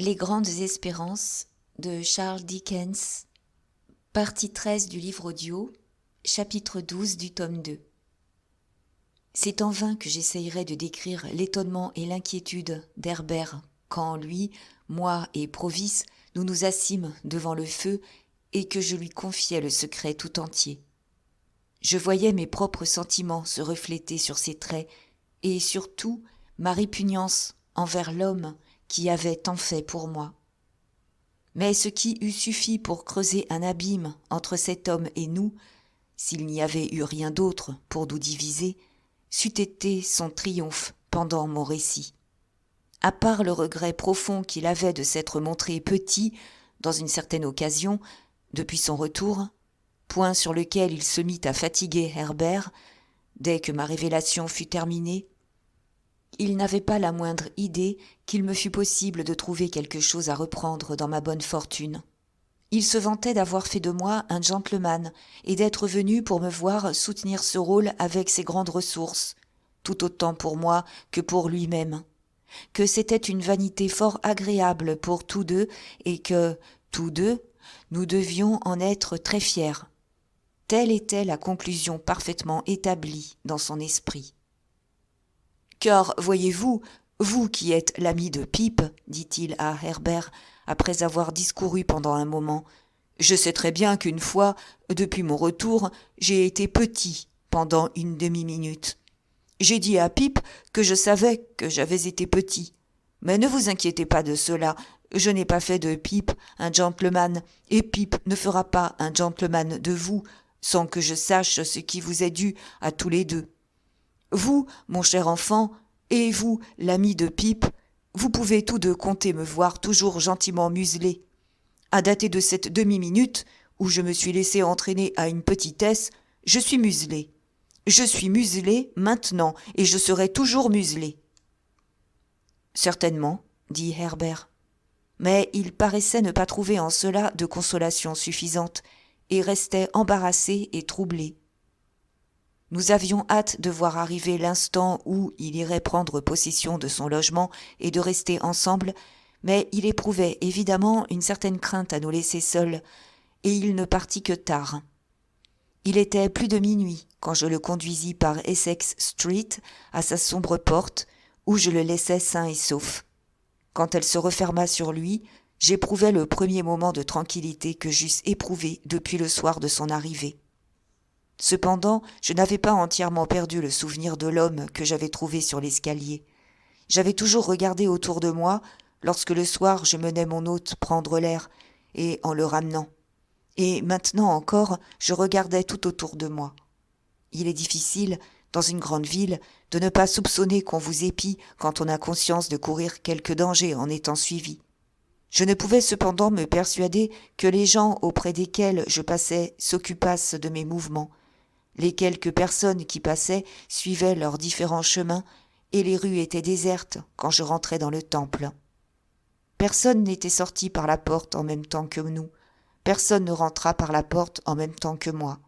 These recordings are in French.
Les grandes espérances de Charles Dickens, partie 13 du livre audio, chapitre 12 du tome 2. C'est en vain que j'essayerai de décrire l'étonnement et l'inquiétude d'Herbert quand lui, moi et Provis, nous nous assîmes devant le feu et que je lui confiai le secret tout entier. Je voyais mes propres sentiments se refléter sur ses traits et surtout ma répugnance envers l'homme qui avait tant fait pour moi. Mais ce qui eût suffi pour creuser un abîme entre cet homme et nous, s'il n'y avait eu rien d'autre pour nous diviser, c'eût été son triomphe pendant mon récit. À part le regret profond qu'il avait de s'être montré petit dans une certaine occasion, depuis son retour, point sur lequel il se mit à fatiguer Herbert, dès que ma révélation fut terminée, il n'avait pas la moindre idée qu'il me fût possible de trouver quelque chose à reprendre dans ma bonne fortune. Il se vantait d'avoir fait de moi un gentleman et d'être venu pour me voir soutenir ce rôle avec ses grandes ressources, tout autant pour moi que pour lui-même, que c'était une vanité fort agréable pour tous deux et que, tous deux, nous devions en être très fiers. Telle était la conclusion parfaitement établie dans son esprit. « Car, voyez-vous, vous qui êtes l'ami de Pip, dit-il à Herbert, après avoir discouru pendant un moment, je sais très bien qu'une fois, depuis mon retour, j'ai été petit pendant une demi-minute. J'ai dit à Pip que je savais que j'avais été petit. Mais ne vous inquiétez pas de cela, je n'ai pas fait de Pip un gentleman, et Pip ne fera pas un gentleman de vous, sans que je sache ce qui vous est dû à tous les deux. Vous, mon cher enfant, et vous, l'ami de Pip, vous pouvez tous deux compter me voir toujours gentiment muselé. À dater de cette demi-minute, où je me suis laissé entraîner à une petitesse, je suis muselé. Je suis muselé maintenant, et je serai toujours muselé. Certainement, dit Herbert. Mais il paraissait ne pas trouver en cela de consolation suffisante, et restait embarrassé et troublé. Nous avions hâte de voir arriver l'instant où il irait prendre possession de son logement et de rester ensemble, mais il éprouvait évidemment une certaine crainte à nous laisser seuls, et il ne partit que tard. Il était plus de minuit quand je le conduisis par Essex Street à sa sombre porte, où je le laissai sain et sauf. Quand elle se referma sur lui, j'éprouvai le premier moment de tranquillité que j'eusse éprouvé depuis le soir de son arrivée. Cependant, je n'avais pas entièrement perdu le souvenir de l'homme que j'avais trouvé sur l'escalier. J'avais toujours regardé autour de moi lorsque le soir je menais mon hôte prendre l'air, et en le ramenant. Et maintenant encore, je regardais tout autour de moi. Il est difficile, dans une grande ville, de ne pas soupçonner qu'on vous épie quand on a conscience de courir quelque danger en étant suivi. Je ne pouvais cependant me persuader que les gens auprès desquels je passais s'occupassent de mes mouvements. Les quelques personnes qui passaient suivaient leurs différents chemins, et les rues étaient désertes quand je rentrais dans le temple. Personne n'était sorti par la porte en même temps que nous. Personne ne rentra par la porte en même temps que moi.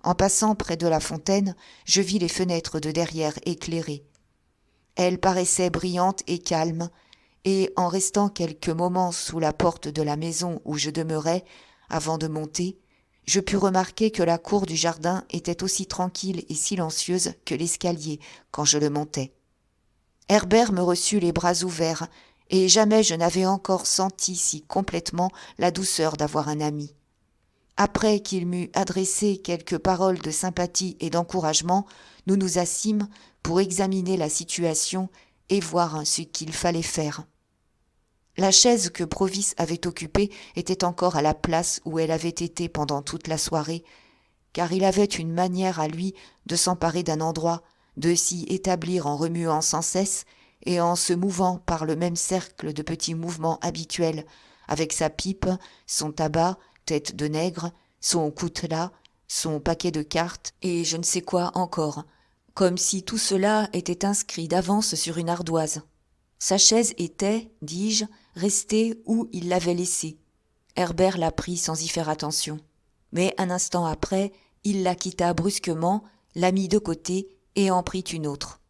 En passant près de la fontaine, je vis les fenêtres de derrière éclairées. Elles paraissaient brillantes et calmes, et en restant quelques moments sous la porte de la maison où je demeurais, avant de monter, je pus remarquer que la cour du jardin était aussi tranquille et silencieuse que l'escalier quand je le montais. Herbert me reçut les bras ouverts, et jamais je n'avais encore senti si complètement la douceur d'avoir un ami. Après qu'il m'eut adressé quelques paroles de sympathie et d'encouragement, nous nous assîmes pour examiner la situation et voir ce qu'il fallait faire. La chaise que Provis avait occupée était encore à la place où elle avait été pendant toute la soirée, car il avait une manière à lui de s'emparer d'un endroit, de s'y établir en remuant sans cesse et en se mouvant par le même cercle de petits mouvements habituels, avec sa pipe, son tabac, tête de nègre, son coutelas, son paquet de cartes et je ne sais quoi encore, comme si tout cela était inscrit d'avance sur une ardoise. Sa chaise était, dis-je, restée où il l'avait laissée. Herbert la prit sans y faire attention. Mais un instant après, il la quitta brusquement, la mit de côté et en prit une autre.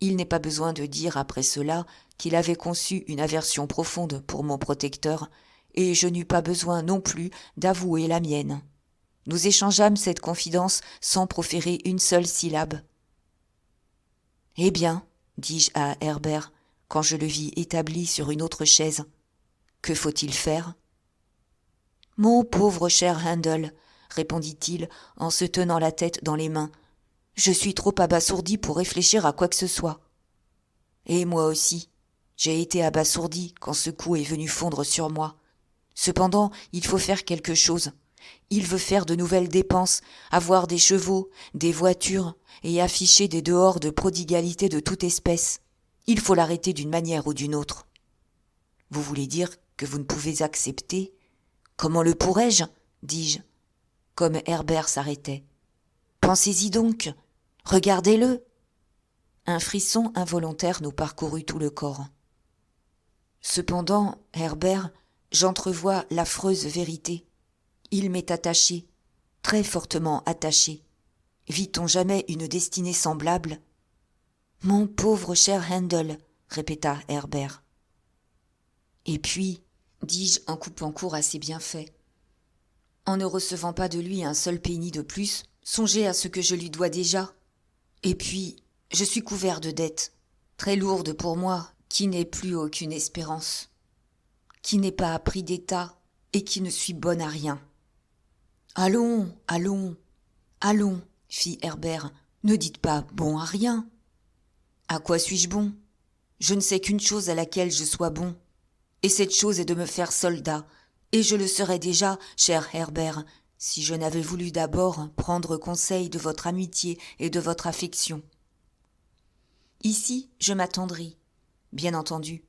Il n'est pas besoin de dire après cela qu'il avait conçu une aversion profonde pour mon protecteur, et je n'eus pas besoin non plus d'avouer la mienne. Nous échangeâmes cette confidence sans proférer une seule syllabe. « Eh bien, dis-je à Herbert, quand je le vis établi sur une autre chaise, que faut-il faire ?»« Mon pauvre cher Handel, répondit-il en se tenant la tête dans les mains, je suis trop abasourdi pour réfléchir à quoi que ce soit. Et moi aussi, j'ai été abasourdi quand ce coup est venu fondre sur moi. Cependant, il faut faire quelque chose. Il veut faire de nouvelles dépenses, avoir des chevaux, des voitures, et afficher des dehors de prodigalité de toute espèce. Il faut l'arrêter d'une manière ou d'une autre. Vous voulez dire que vous ne pouvez accepter ? Comment le pourrais-je ? dis-je, comme Herbert s'arrêtait. Pensez-y donc, regardez-le. Un frisson involontaire nous parcourut tout le corps. Cependant, Herbert, j'entrevois l'affreuse vérité. Il m'est attaché, très fortement attaché. Vit-on jamais une destinée semblable ? Mon pauvre cher Handel, répéta Herbert. Et puis, dis-je en coupant court à ses bienfaits, en ne recevant pas de lui un seul penny de plus, songez à ce que je lui dois déjà. Et puis, je suis couvert de dettes, très lourdes pour moi, qui n'ai plus aucune espérance, qui n'ai pas appris d'état et qui ne suis bonne à rien. Allons, allons, allons, fit Herbert, ne dites pas bon à rien. À quoi suis-je bon ? Je ne sais qu'une chose à laquelle je sois bon, et cette chose est de me faire soldat, et je le serais déjà, cher Herbert, si je n'avais voulu d'abord prendre conseil de votre amitié et de votre affection. Ici, je m'attendris, bien entendu,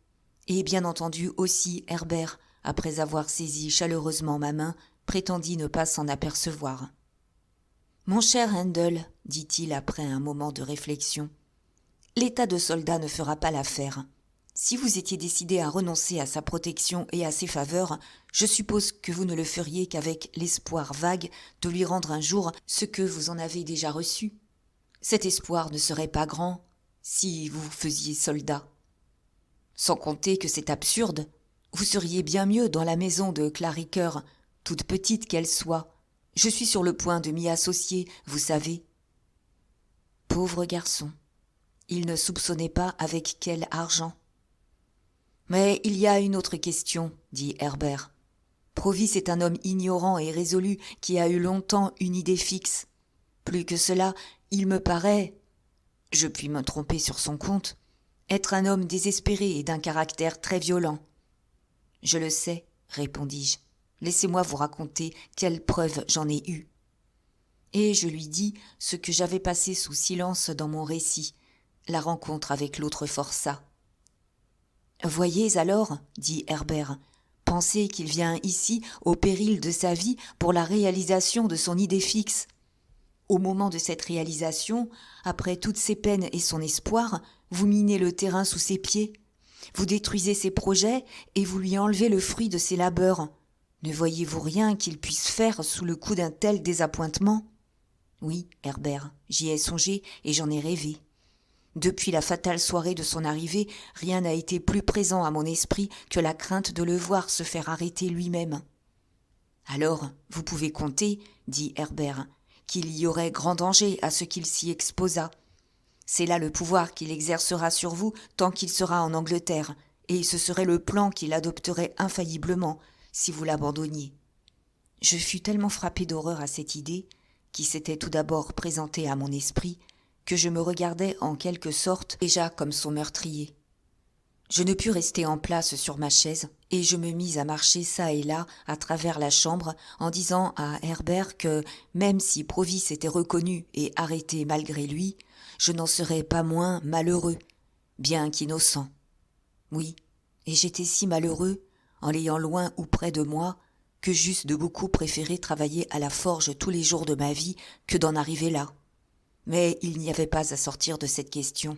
et bien entendu aussi Herbert, après avoir saisi chaleureusement ma main, prétendit ne pas s'en apercevoir. « Mon cher Handel, dit-il après un moment de réflexion, l'état de soldat ne fera pas l'affaire. Si vous étiez décidé à renoncer à sa protection et à ses faveurs, je suppose que vous ne le feriez qu'avec l'espoir vague de lui rendre un jour ce que vous en avez déjà reçu. Cet espoir ne serait pas grand si vous vous faisiez soldat. Sans compter que c'est absurde, vous seriez bien mieux dans la maison de Clariker, toute petite qu'elle soit. Je suis sur le point de m'y associer, vous savez. » Pauvre garçon, il ne soupçonnait pas avec quel argent. « Mais il y a une autre question, dit Herbert. Provis est un homme ignorant et résolu qui a eu longtemps une idée fixe. Plus que cela, il me paraît, je puis me tromper sur son compte, être un homme désespéré et d'un caractère très violent. »« Je le sais, répondis-je. Laissez-moi vous raconter quelles preuves j'en ai eues. » Et je lui dis ce que j'avais passé sous silence dans mon récit, la rencontre avec l'autre forçat. « Voyez alors, dit Herbert, pensez qu'il vient ici au péril de sa vie pour la réalisation de son idée fixe. Au moment de cette réalisation, après toutes ses peines et son espoir, vous minez le terrain sous ses pieds, vous détruisez ses projets et vous lui enlevez le fruit de ses labeurs. Ne voyez-vous rien qu'il puisse faire sous le coup d'un tel désappointement ? Oui, Herbert, j'y ai songé et j'en ai rêvé. Depuis la fatale soirée de son arrivée, rien n'a été plus présent à mon esprit que la crainte de le voir se faire arrêter lui-même. Alors, vous pouvez compter, dit Herbert, qu'il y aurait grand danger à ce qu'il s'y exposât. C'est là le pouvoir qu'il exercera sur vous tant qu'il sera en Angleterre, et ce serait le plan qu'il adopterait infailliblement si vous l'abandonniez. Je fus tellement frappé d'horreur à cette idée, qui s'était tout d'abord présentée à mon esprit, que je me regardais en quelque sorte déjà comme son meurtrier. Je ne pus rester en place sur ma chaise, et je me mis à marcher çà et là à travers la chambre en disant à Herbert que, même si Provis était reconnu et arrêté malgré lui, je n'en serais pas moins malheureux, bien qu'innocent. Oui, et j'étais si malheureux, en l'ayant loin ou près de moi, que j'eusse de beaucoup préféré travailler à la forge tous les jours de ma vie que d'en arriver là. Mais il n'y avait pas à sortir de cette question.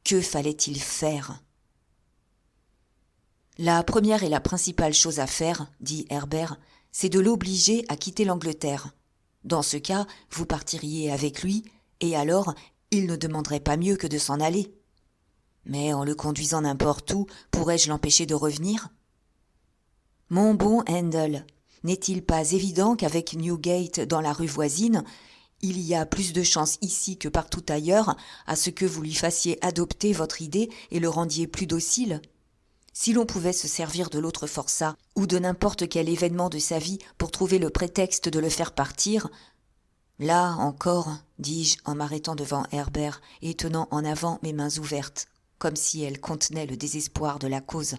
Que fallait-il faire ? La première et la principale chose à faire, dit Herbert, c'est de l'obliger à quitter l'Angleterre. Dans ce cas, vous partiriez avec lui, et alors, il ne demanderait pas mieux que de s'en aller. Mais en le conduisant n'importe où, pourrais-je l'empêcher de revenir ? Mon bon Handel, n'est-il pas évident qu'avec Newgate dans la rue voisine, il y a plus de chances ici que partout ailleurs à ce que vous lui fassiez adopter votre idée et le rendiez plus docile ? Si l'on pouvait se servir de l'autre forçat ou de n'importe quel événement de sa vie pour trouver le prétexte de le faire partir, là encore, dis-je en m'arrêtant devant Herbert et tenant en avant mes mains ouvertes, comme si elles contenaient le désespoir de la cause.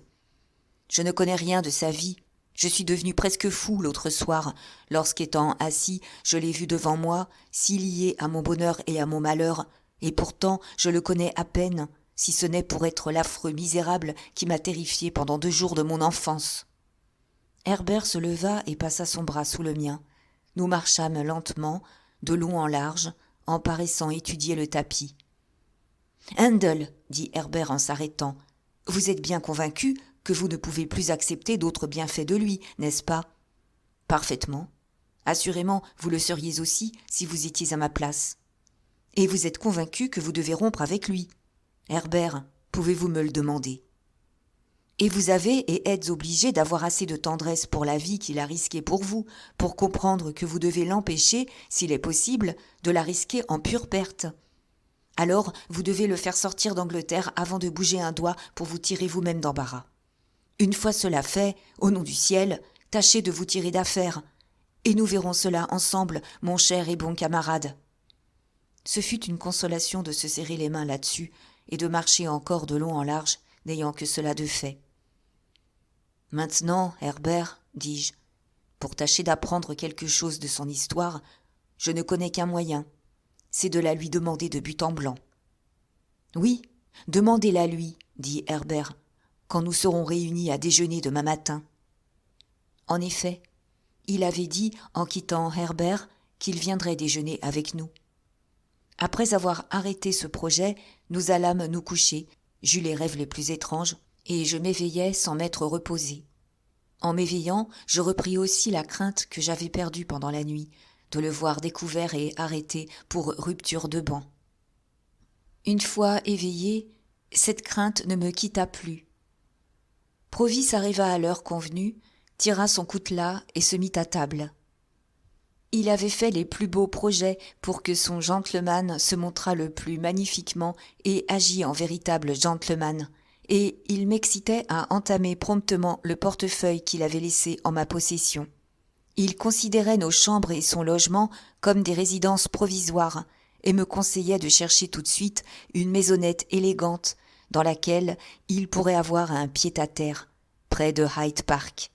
Je ne connais rien de sa vie. Je suis devenu presque fou l'autre soir, lorsqu'étant assis, je l'ai vu devant moi, si lié à mon bonheur et à mon malheur, et pourtant je le connais à peine, si ce n'est pour être l'affreux misérable qui m'a terrifié pendant 2 jours de mon enfance. Herbert se leva et passa son bras sous le mien. Nous marchâmes lentement, de long en large, en paraissant étudier le tapis. « Handel, dit Herbert en s'arrêtant, vous êtes bien convaincu que vous ne pouvez plus accepter d'autres bienfaits de lui, n'est-ce pas ? Parfaitement. Assurément, vous le seriez aussi si vous étiez à ma place. Et vous êtes convaincu que vous devez rompre avec lui. Herbert, pouvez-vous me le demander ? Et vous avez et êtes obligé d'avoir assez de tendresse pour la vie qu'il a risquée pour vous, pour comprendre que vous devez l'empêcher, s'il est possible, de la risquer en pure perte. Alors, vous devez le faire sortir d'Angleterre avant de bouger un doigt pour vous tirer vous-même d'embarras. Une fois cela fait, au nom du ciel, tâchez de vous tirer d'affaire, et nous verrons cela ensemble, mon cher et bon camarade. » Ce fut une consolation de se serrer les mains là-dessus, et de marcher encore de long en large, n'ayant que cela de fait. « Maintenant, Herbert, dis-je, pour tâcher d'apprendre quelque chose de son histoire, je ne connais qu'un moyen, c'est de la lui demander de but en blanc. »« Oui, demandez-la lui, dit Herbert, quand nous serons réunis à déjeuner demain matin. » En effet, il avait dit, en quittant Herbert, qu'il viendrait déjeuner avec nous. Après avoir arrêté ce projet, nous allâmes nous coucher. J'eus les rêves les plus étranges, et je m'éveillai sans m'être reposé. En m'éveillant, je repris aussi la crainte que j'avais perdue pendant la nuit, de le voir découvert et arrêté pour rupture de ban. Une fois éveillé, cette crainte ne me quitta plus. Provis arriva à l'heure convenue, tira son coutelas et se mit à table. Il avait fait les plus beaux projets pour que son gentleman se montrât le plus magnifiquement et agît en véritable gentleman, et il m'excitait à entamer promptement le portefeuille qu'il avait laissé en ma possession. Il considérait nos chambres et son logement comme des résidences provisoires et me conseillait de chercher tout de suite une maisonnette élégante dans laquelle il pourrait avoir un pied-à-terre, près de Hyde Park.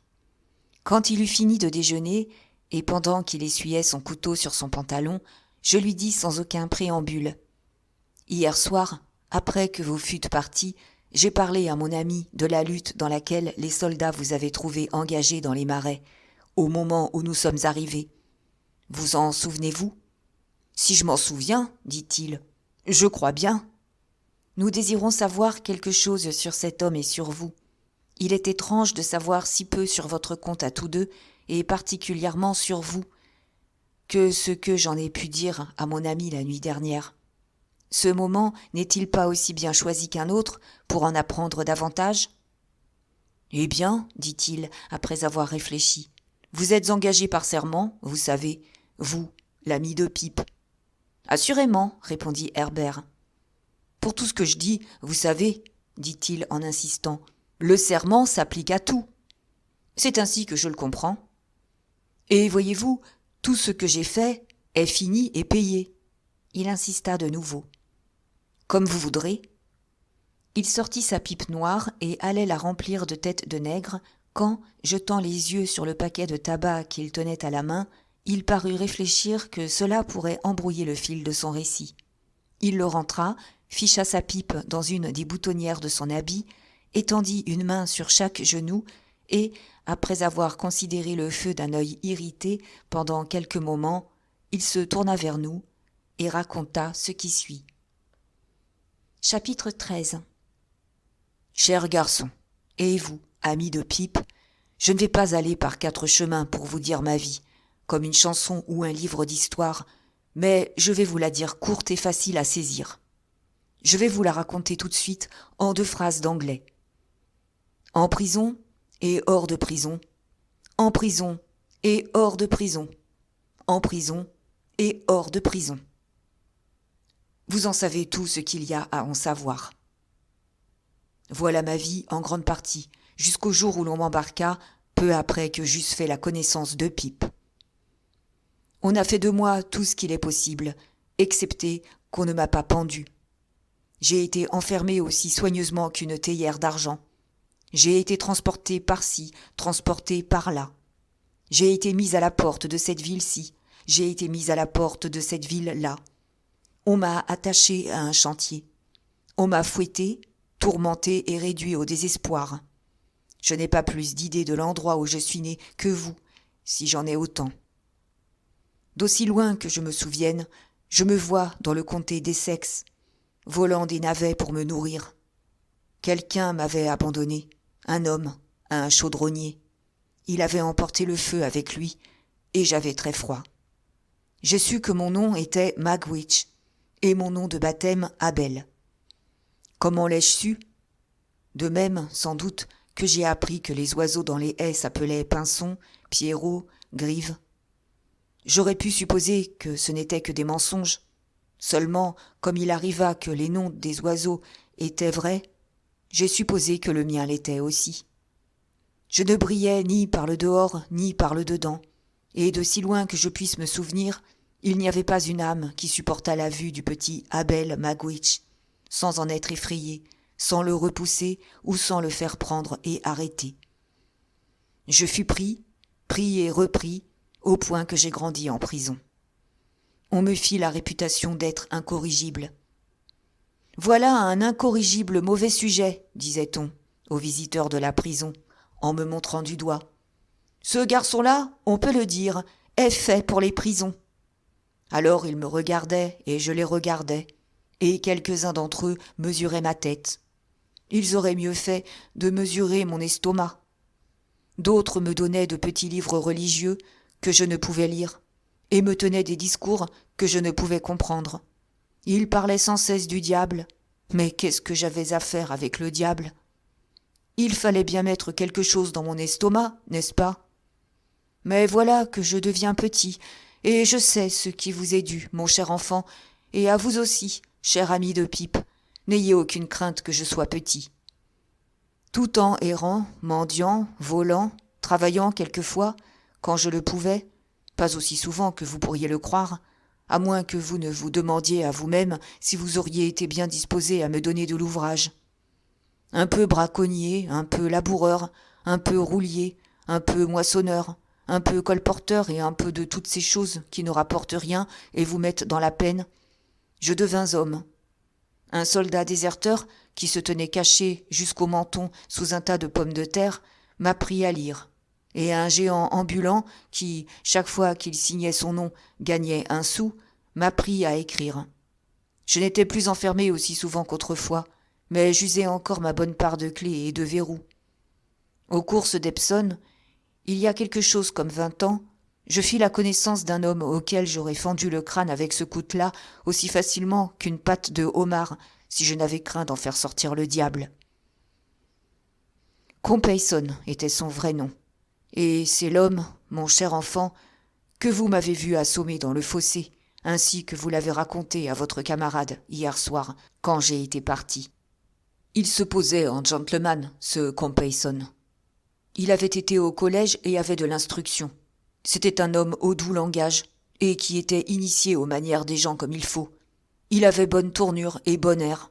Quand il eut fini de déjeuner, et pendant qu'il essuyait son couteau sur son pantalon, je lui dis sans aucun préambule : « Hier soir, après que vous fûtes partis, j'ai parlé à mon ami de la lutte dans laquelle les soldats vous avaient trouvé engagés dans les marais, au moment où nous sommes arrivés. Vous en souvenez-vous ? » ?»« Si je m'en souviens, dit-il, je crois bien. » »« Nous désirons savoir quelque chose sur cet homme et sur vous. Il est étrange de savoir si peu sur votre compte à tous deux, et particulièrement sur vous, que ce que j'en ai pu dire à mon ami la nuit dernière. Ce moment n'est-il pas aussi bien choisi qu'un autre pour en apprendre davantage ? » ?»« Eh bien, dit-il, après avoir réfléchi, vous êtes engagé par serment, vous savez, vous, l'ami de Pipe. »« Assurément, répondit Herbert. »« Pour tout ce que je dis, vous savez, dit-il en insistant, le serment s'applique à tout. C'est ainsi que je le comprends. Et voyez-vous, tout ce que j'ai fait est fini et payé. » Il insista de nouveau. « Comme vous voudrez. » Il sortit sa pipe noire et allait la remplir de têtes de nègre quand, jetant les yeux sur le paquet de tabac qu'il tenait à la main, il parut réfléchir que cela pourrait embrouiller le fil de son récit. Il le rentra, ficha sa pipe dans une des boutonnières de son habit, étendit une main sur chaque genou et, après avoir considéré le feu d'un œil irrité pendant quelques moments, il se tourna vers nous et raconta ce qui suit. Chapitre 13. Cher garçon, et vous, ami de Pipe, je ne vais pas aller par 4 chemins pour vous dire ma vie, comme une chanson ou un livre d'histoire, mais je vais vous la dire courte et facile à saisir. Je vais vous la raconter tout de suite en 2 phrases d'anglais. En prison et hors de prison. En prison et hors de prison. En prison et hors de prison. Vous en savez tout ce qu'il y a à en savoir. Voilà ma vie en grande partie, jusqu'au jour où l'on m'embarqua, peu après que j'eusse fait la connaissance de Pip. On a fait de moi tout ce qu'il est possible, excepté qu'on ne m'a pas pendu. J'ai été enfermé aussi soigneusement qu'une théière d'argent. J'ai été transporté par-ci, transporté par-là. J'ai été mis à la porte de cette ville-ci, j'ai été mis à la porte de cette ville-là. On m'a attaché à un chantier. On m'a fouetté, tourmenté et réduit au désespoir. Je n'ai pas plus d'idée de l'endroit où je suis né que vous, si j'en ai autant. D'aussi loin que je me souvienne, je me vois dans le comté d'Essex, volant des navets pour me nourrir. Quelqu'un m'avait abandonné, un homme, à un chaudronnier. Il avait emporté le feu avec lui, et j'avais très froid. J'ai su que mon nom était Magwitch, et mon nom de baptême Abel. Comment l'ai-je su ? De même, sans doute, que j'ai appris que les oiseaux dans les haies s'appelaient pinsons, pierrots, grives. J'aurais pu supposer que ce n'étaient que des mensonges. Seulement, comme il arriva que les noms des oiseaux étaient vrais, j'ai supposé que le mien l'était aussi. Je ne brillais ni par le dehors, ni par le dedans, et de si loin que je puisse me souvenir, il n'y avait pas une âme qui supportât la vue du petit Abel Magwitch, sans en être effrayé, sans le repousser ou sans le faire prendre et arrêter. Je fus pris et repris, au point que j'ai grandi en prison. On me fit la réputation d'être incorrigible. « Voilà un incorrigible mauvais sujet, disait-on, aux visiteurs de la prison, en me montrant du doigt. Ce garçon-là, on peut le dire, est fait pour les prisons. Alors ils me regardaient et je les regardais, et quelques-uns d'entre eux mesuraient ma tête. Ils auraient mieux fait de mesurer mon estomac. D'autres me donnaient de petits livres religieux que je ne pouvais lire, et me tenaient des discours que je ne pouvais comprendre. Ils parlaient sans cesse du diable, mais qu'est-ce que j'avais à faire avec le diable ? Il fallait bien mettre quelque chose dans mon estomac, n'est-ce pas ? Mais voilà que je deviens petit, et je sais ce qui vous est dû, mon cher enfant, et à vous aussi, cher ami de Pip, n'ayez aucune crainte que je sois petit. Tout en errant, mendiant, volant, travaillant quelquefois, quand je le pouvais, pas aussi souvent que vous pourriez le croire, à moins que vous ne vous demandiez à vous-même si vous auriez été bien disposé à me donner de l'ouvrage. Un peu braconnier, un peu laboureur, un peu roulier, un peu moissonneur, un peu colporteur et un peu de toutes ces choses qui ne rapportent rien et vous mettent dans la peine, je devins homme. Un soldat déserteur, qui se tenait caché jusqu'au menton sous un tas de pommes de terre, m'apprit à lire, et un géant ambulant, qui, chaque fois qu'il signait son nom, gagnait 1 sou, m'apprit à écrire. Je n'étais plus enfermé aussi souvent qu'autrefois, mais j'usais encore ma bonne part de clés et de verrous. Aux courses d'Epsom, il y a quelque chose comme 20 ans, je fis la connaissance d'un homme auquel j'aurais fendu le crâne avec ce coutelas aussi facilement qu'une patte de homard, si je n'avais craint d'en faire sortir le diable. Compeyson était son vrai nom, et c'est l'homme, mon cher enfant, que vous m'avez vu assommer dans le fossé, ainsi que vous l'avez raconté à votre camarade hier soir, quand j'ai été parti. Il se posait en gentleman, ce Compeyson. Il avait été au collège et avait de l'instruction. C'était un homme au doux langage, et qui était initié aux manières des gens comme il faut. Il avait bonne tournure et bon air.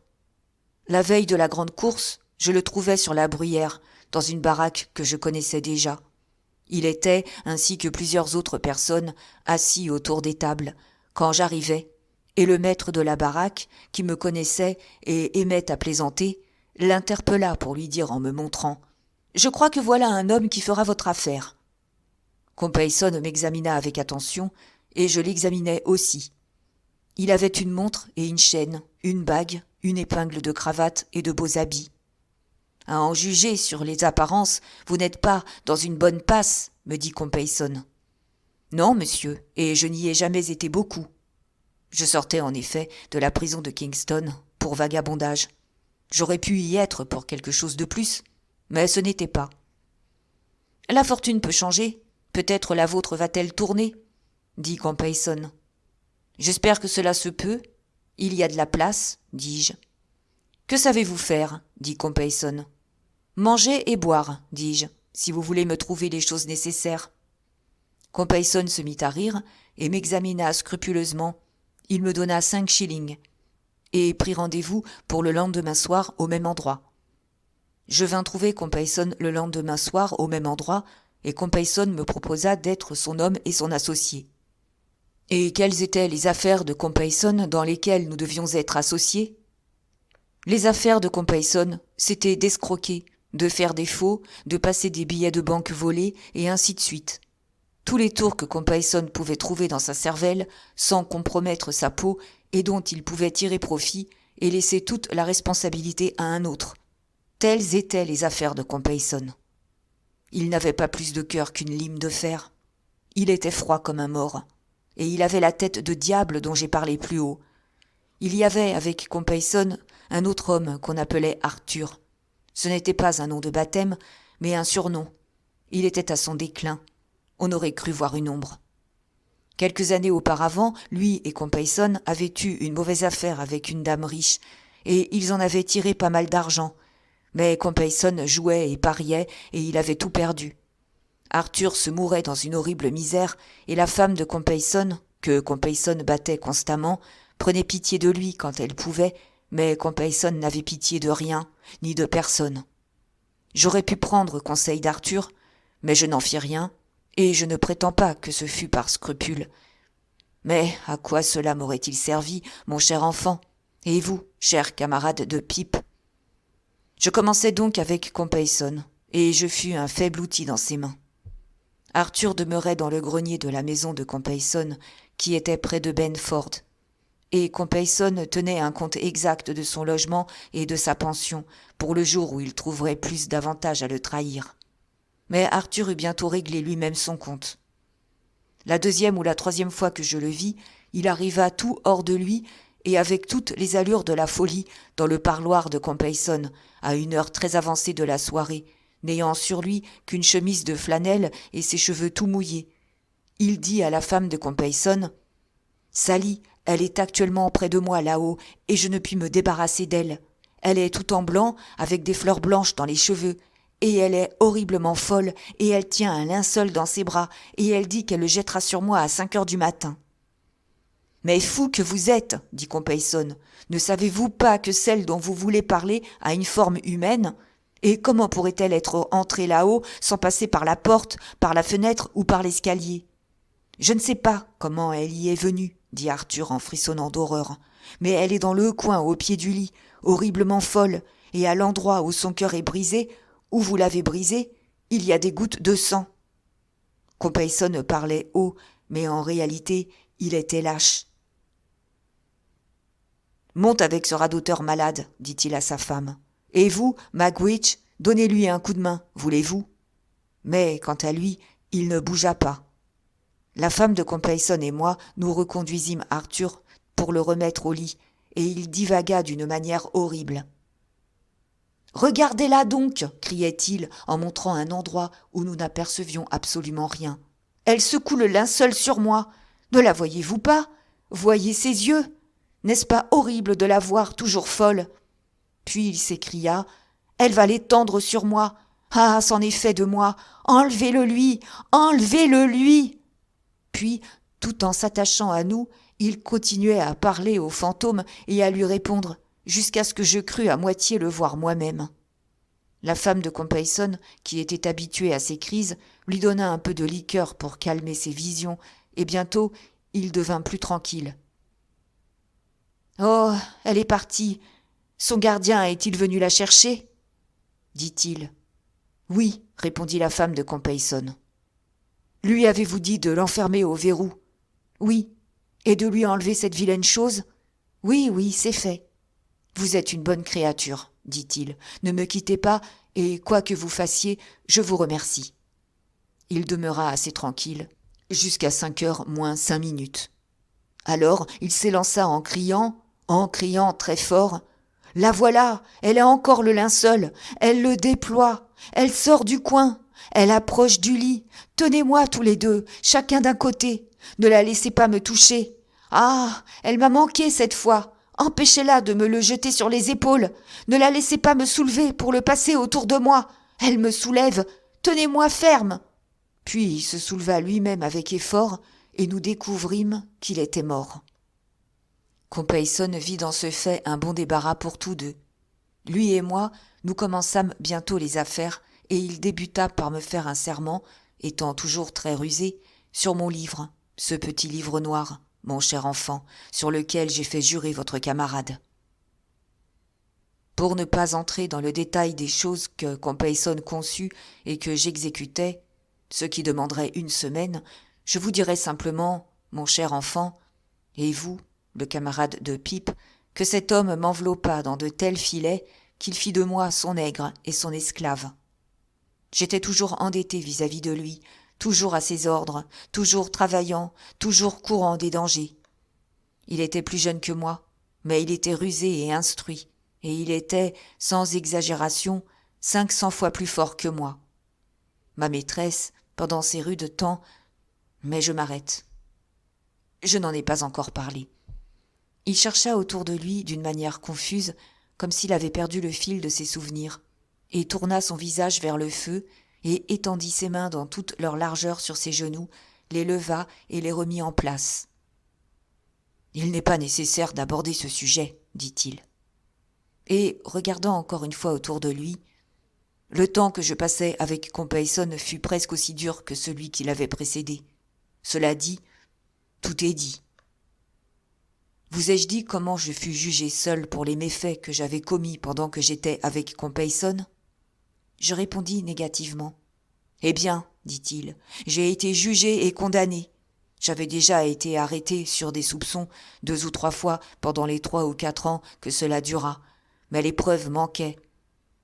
La veille de la grande course, je le trouvai sur la bruyère, dans une baraque que je connaissais déjà. Il était, ainsi que plusieurs autres personnes, assis autour des tables, quand j'arrivai, et le maître de la baraque, qui me connaissait et aimait à plaisanter, l'interpella pour lui dire en me montrant « Je crois que voilà un homme qui fera votre affaire. » Compeyson m'examina avec attention, et je l'examinai aussi. Il avait une montre et une chaîne, une bague, une épingle de cravate et de beaux habits. « À en juger sur les apparences, vous n'êtes pas dans une bonne passe, me dit Compeyson. « Non, monsieur, et je n'y ai jamais été beaucoup. » Je sortais en effet de la prison de Kingston pour vagabondage. J'aurais pu y être pour quelque chose de plus, mais ce n'était pas. La fortune peut changer, peut-être la vôtre va-t-elle tourner, dit Compeyson. J'espère que cela se peut. Il y a de la place, dis-je. Que savez-vous faire, dit Compeyson. Manger et boire, dis-je, si vous voulez me trouver les choses nécessaires. Compeyson se mit à rire et m'examina scrupuleusement. Il me donna 5 shillings et prit rendez-vous pour le lendemain soir au même endroit. Je vins trouver Compeyson le lendemain soir au même endroit et Compeyson me proposa d'être son homme et son associé. Et quelles étaient les affaires de Compeyson dans lesquelles nous devions être associés? Les affaires de Compeyson, c'était d'escroquer, de faire des faux, de passer des billets de banque volés, et ainsi de suite. Tous les tours que Compeyson pouvait trouver dans sa cervelle, sans compromettre sa peau, et dont il pouvait tirer profit, et laisser toute la responsabilité à un autre. Telles étaient les affaires de Compeyson. Il n'avait pas plus de cœur qu'une lime de fer. Il était froid comme un mort. Et il avait la tête de diable dont j'ai parlé plus haut. Il y avait avec Compeyson un autre homme qu'on appelait Arthur. Ce n'était pas un nom de baptême, mais un surnom. Il était à son déclin. On aurait cru voir une ombre. Quelques années auparavant, lui et Compeyson avaient eu une mauvaise affaire avec une dame riche, et ils en avaient tiré pas mal d'argent. Mais Compeyson jouait et pariait, et il avait tout perdu. Arthur se mourait dans une horrible misère, et la femme de Compeyson, que Compeyson battait constamment, prenait pitié de lui quand elle pouvait, mais Compeyson n'avait pitié de rien, ni de personne. J'aurais pu prendre conseil d'Arthur, mais je n'en fis rien, et je ne prétends pas que ce fût par scrupule. Mais à quoi cela m'aurait-il servi, mon cher enfant, et vous, cher camarade de pipe? Je commençai donc avec Compeyson, et je fus un faible outil dans ses mains. Arthur demeurait dans le grenier de la maison de Compeyson, qui était près de Benford, et Compeyson tenait un compte exact de son logement et de sa pension, pour le jour où il trouverait plus d'avantage à le trahir. Mais Arthur eut bientôt réglé lui-même son compte. La 2e ou la 3e fois que je le vis, il arriva tout hors de lui, et avec toutes les allures de la folie, dans le parloir de Compeyson, à une heure très avancée de la soirée, n'ayant sur lui qu'une chemise de flanelle et ses cheveux tout mouillés. Il dit à la femme de Compeyson : « Sally, elle est actuellement près de moi là-haut, et je ne puis me débarrasser d'elle. Elle est tout en blanc, avec des fleurs blanches dans les cheveux, et elle est horriblement folle, et elle tient un linceul dans ses bras, et elle dit qu'elle le jettera sur moi à 5 heures du matin. » « Mais fou que vous êtes, dit Compeyson, ne savez-vous pas que celle dont vous voulez parler a une forme humaine ? Et comment pourrait-elle être entrée là-haut sans passer par la porte, par la fenêtre ou par l'escalier ? Je ne sais pas comment elle y est venue, dit Arthur en frissonnant d'horreur, mais elle est dans le coin au pied du lit, horriblement folle, et à l'endroit où son cœur est brisé, où vous l'avez brisé, il y a des gouttes de sang. Compeyson parlait haut, mais en réalité, il était lâche. « Monte avec ce radoteur malade, dit-il à sa femme. Et vous, Magwitch, donnez-lui un coup de main, voulez-vous ? Mais, quant à lui, il ne bougea pas. La femme de Compeyson et moi, nous reconduisîmes Arthur pour le remettre au lit, et il divagua d'une manière horrible. « Regardez-la donc !» criait-il en montrant un endroit où nous n'apercevions absolument rien. « Elle secoue le linceul sur moi. Ne la voyez-vous pas ? Voyez ses yeux ! N'est-ce pas horrible de la voir toujours folle ? » Puis il s'écria : « Elle va l'étendre sur moi. Ah, c'en est fait de moi. Enlevez-le lui. Enlevez-le lui. » Puis, tout en s'attachant à nous, il continuait à parler au fantôme et à lui répondre, jusqu'à ce que je crus à moitié le voir moi-même. La femme de Compeyson, qui était habituée à ces crises, lui donna un peu de liqueur pour calmer ses visions, et bientôt il devint plus tranquille. « Oh, elle est partie. Son gardien est-il venu la chercher ?» dit-il. « Oui, répondit la femme de Compeyson. « Lui avez-vous dit de l'enfermer au verrou ? » ?»« Oui. Et de lui enlever cette vilaine chose ? » ?»« Oui, oui, c'est fait. »« Vous êtes une bonne créature, dit-il. Ne me quittez pas, et quoi que vous fassiez, je vous remercie. » Il demeura assez tranquille, jusqu'à 5 heures moins 5 minutes. Alors il s'élança en criant très fort La voilà, elle a encore le linceul, elle le déploie, elle sort du coin, elle approche du lit. Tenez-moi tous les deux, chacun d'un côté. Ne la laissez pas me toucher. Ah, elle m'a manqué cette fois. Empêchez-la de me le jeter sur les épaules. Ne la laissez pas me soulever pour le passer autour de moi. Elle me soulève. Tenez-moi ferme. Puis il se souleva lui-même avec effort et nous découvrîmes qu'il était mort. Compeyson vit dans ce fait un bon débarras pour tous deux. Lui et moi, nous commençâmes bientôt les affaires et il débuta par me faire un serment, étant toujours très rusé, sur mon livre, ce petit livre noir, mon cher enfant, sur lequel j'ai fait jurer votre camarade. Pour ne pas entrer dans le détail des choses que Compeyson conçut et que j'exécutais, ce qui demanderait une semaine, je vous dirai simplement, mon cher enfant, et vous, le camarade de Pipe, que cet homme m'enveloppa dans de tels filets qu'il fit de moi son nègre et son esclave. J'étais toujours endetté vis-à-vis de lui, toujours à ses ordres, toujours travaillant, toujours courant des dangers. Il était plus jeune que moi, mais il était rusé et instruit, et il était, sans exagération, 500 fois plus fort que moi. Ma maîtresse, pendant ces rudes temps, mais je m'arrête. Je n'en ai pas encore parlé. Il chercha autour de lui d'une manière confuse, comme s'il avait perdu le fil de ses souvenirs, et tourna son visage vers le feu, et étendit ses mains dans toute leur largeur sur ses genoux, les leva et les remit en place. « Il n'est pas nécessaire d'aborder ce sujet, dit-il. » Et, regardant encore une fois autour de lui, « Le temps que je passai avec Compeyson fut presque aussi dur que celui qui l'avait précédé. Cela dit, tout est dit. Vous ai-je dit comment je fus jugé seul pour les méfaits que j'avais commis pendant que j'étais avec Compeyson ? Je répondis négativement. Eh bien, dit-il, j'ai été jugé et condamné. J'avais déjà été arrêté sur des soupçons 2 ou 3 fois pendant les 3 ou 4 ans que cela dura, mais les preuves manquaient.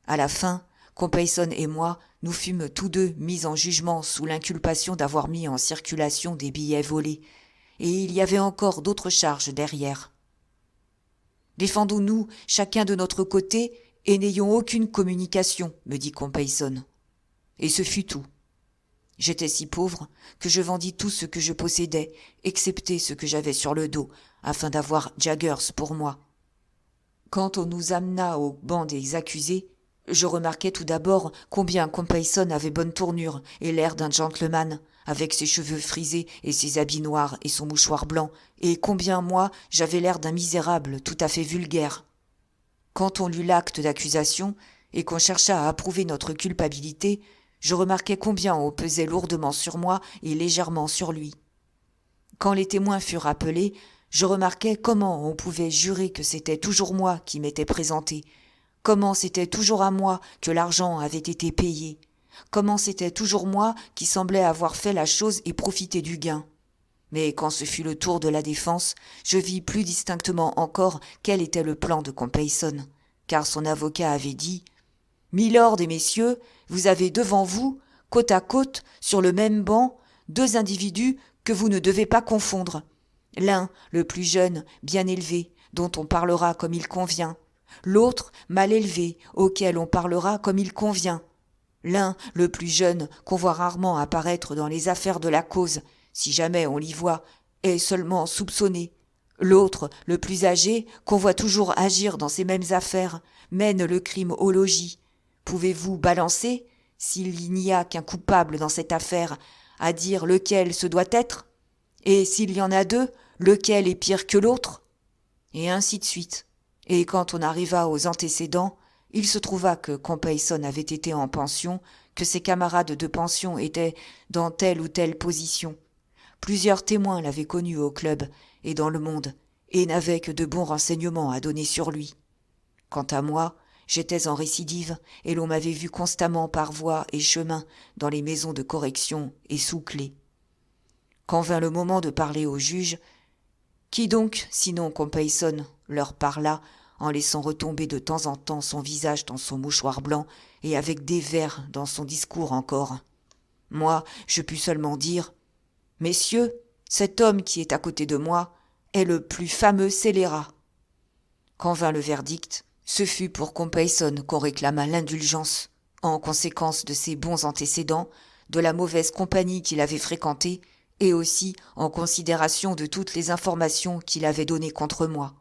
À la fin, Compeyson et moi, nous fûmes tous deux mis en jugement sous l'inculpation d'avoir mis en circulation des billets volés, et il y avait encore d'autres charges derrière. Défendons-nous chacun de notre côté et n'ayons aucune communication, me dit Compeyson. Et ce fut tout. J'étais si pauvre que je vendis tout ce que je possédais, excepté ce que j'avais sur le dos, afin d'avoir Jaggers pour moi. Quand on nous amena au banc des accusés, je remarquai tout d'abord combien Compeyson avait bonne tournure et l'air d'un gentleman, avec ses cheveux frisés et ses habits noirs et son mouchoir blanc, et combien moi j'avais l'air d'un misérable tout à fait vulgaire. Quand on lut l'acte d'accusation et qu'on chercha à approuver notre culpabilité, je remarquai combien on pesait lourdement sur moi et légèrement sur lui. Quand les témoins furent appelés, je remarquai comment on pouvait jurer que c'était toujours moi qui m'étais présenté, comment c'était toujours à moi que l'argent avait été payé, comment c'était toujours moi qui semblais avoir fait la chose et profité du gain. Mais quand ce fut le tour de la défense, je vis plus distinctement encore quel était le plan de Compeyson, car son avocat avait dit « Milord et messieurs, vous avez devant vous, côte à côte, sur le même banc, 2 individus que vous ne devez pas confondre. L'un, le plus jeune, bien élevé, dont on parlera comme il convient. L'autre, mal élevé, auquel on parlera comme il convient. L'un, le plus jeune, qu'on voit rarement apparaître dans les affaires de la cause, si jamais on l'y voit, est seulement soupçonné. L'autre, le plus âgé, qu'on voit toujours agir dans ces mêmes affaires, mène le crime au logis. Pouvez-vous balancer, s'il n'y a qu'un coupable dans cette affaire, à dire lequel ce doit être ? Et s'il y en a 2, lequel est pire que l'autre ? Et ainsi de suite. Et quand on arriva aux antécédents, il se trouva que Compeyson avait été en pension, que ses camarades de pension étaient dans telle ou telle position. Plusieurs témoins l'avaient connu au club et dans le monde, et n'avaient que de bons renseignements à donner sur lui. Quant à moi, j'étais en récidive, et l'on m'avait vu constamment par voie et chemin dans les maisons de correction et sous clé. Quand vint le moment de parler au juge, qui donc, sinon Compeyson, leur parla, en laissant retomber de temps en temps son visage dans son mouchoir blanc et avec des vers dans son discours encore. Moi, je pus seulement dire « Messieurs, cet homme qui est à côté de moi est le plus fameux scélérat. » Quand vint le verdict, Ce fut pour Compeyson qu'on réclama l'indulgence, en conséquence de ses bons antécédents, de la mauvaise compagnie qu'il avait fréquentée, et aussi en considération de toutes les informations qu'il avait données contre moi.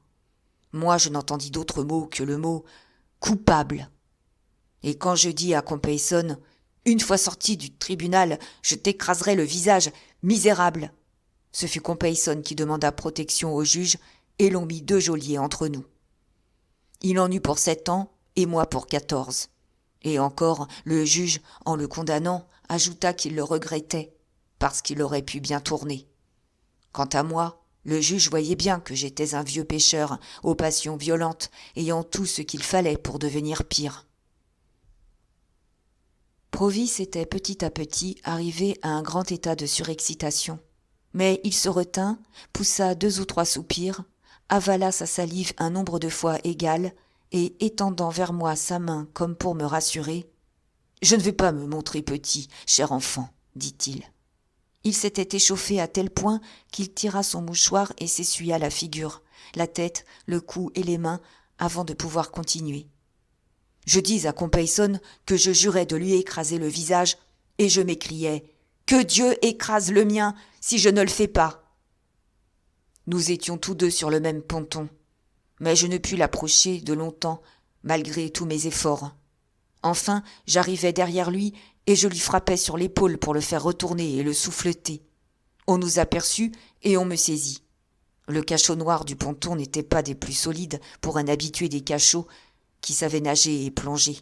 Moi, je n'entendis d'autre mot que le mot « coupable ». Et quand je dis à Compeyson « Une fois sorti du tribunal, je t'écraserai le visage, misérable !» ce fut Compeyson qui demanda protection au juge, et l'on mit 2 geôliers entre nous. Il en eut pour 7 ans, et moi pour 14. Et encore, le juge, en le condamnant, ajouta qu'il le regrettait, parce qu'il aurait pu bien tourner. Quant à moi, le juge voyait bien que j'étais un vieux pécheur, aux passions violentes, ayant tout ce qu'il fallait pour devenir pire. Provis était petit à petit arrivé à un grand état de surexcitation. Mais il se retint, poussa 2 ou 3 soupirs, avala sa salive un nombre de fois égal, et étendant vers moi sa main comme pour me rassurer, « Je ne vais pas me montrer petit, cher enfant, dit-il. » Il s'était échauffé à tel point qu'il tira son mouchoir et s'essuya la figure, la tête, le cou et les mains, avant de pouvoir continuer. Je dis à Compeyson que je jurais de lui écraser le visage, et je m'écriai « Que Dieu écrase le mien si je ne le fais pas !» Nous étions tous 2 sur le même ponton, mais je ne pus l'approcher de longtemps, malgré tous mes efforts. Enfin, j'arrivai derrière lui, et je lui frappai sur l'épaule pour le faire retourner et le souffleter. On nous aperçut, et on me saisit. Le cachot noir du ponton n'était pas des plus solides pour un habitué des cachots qui savait nager et plonger.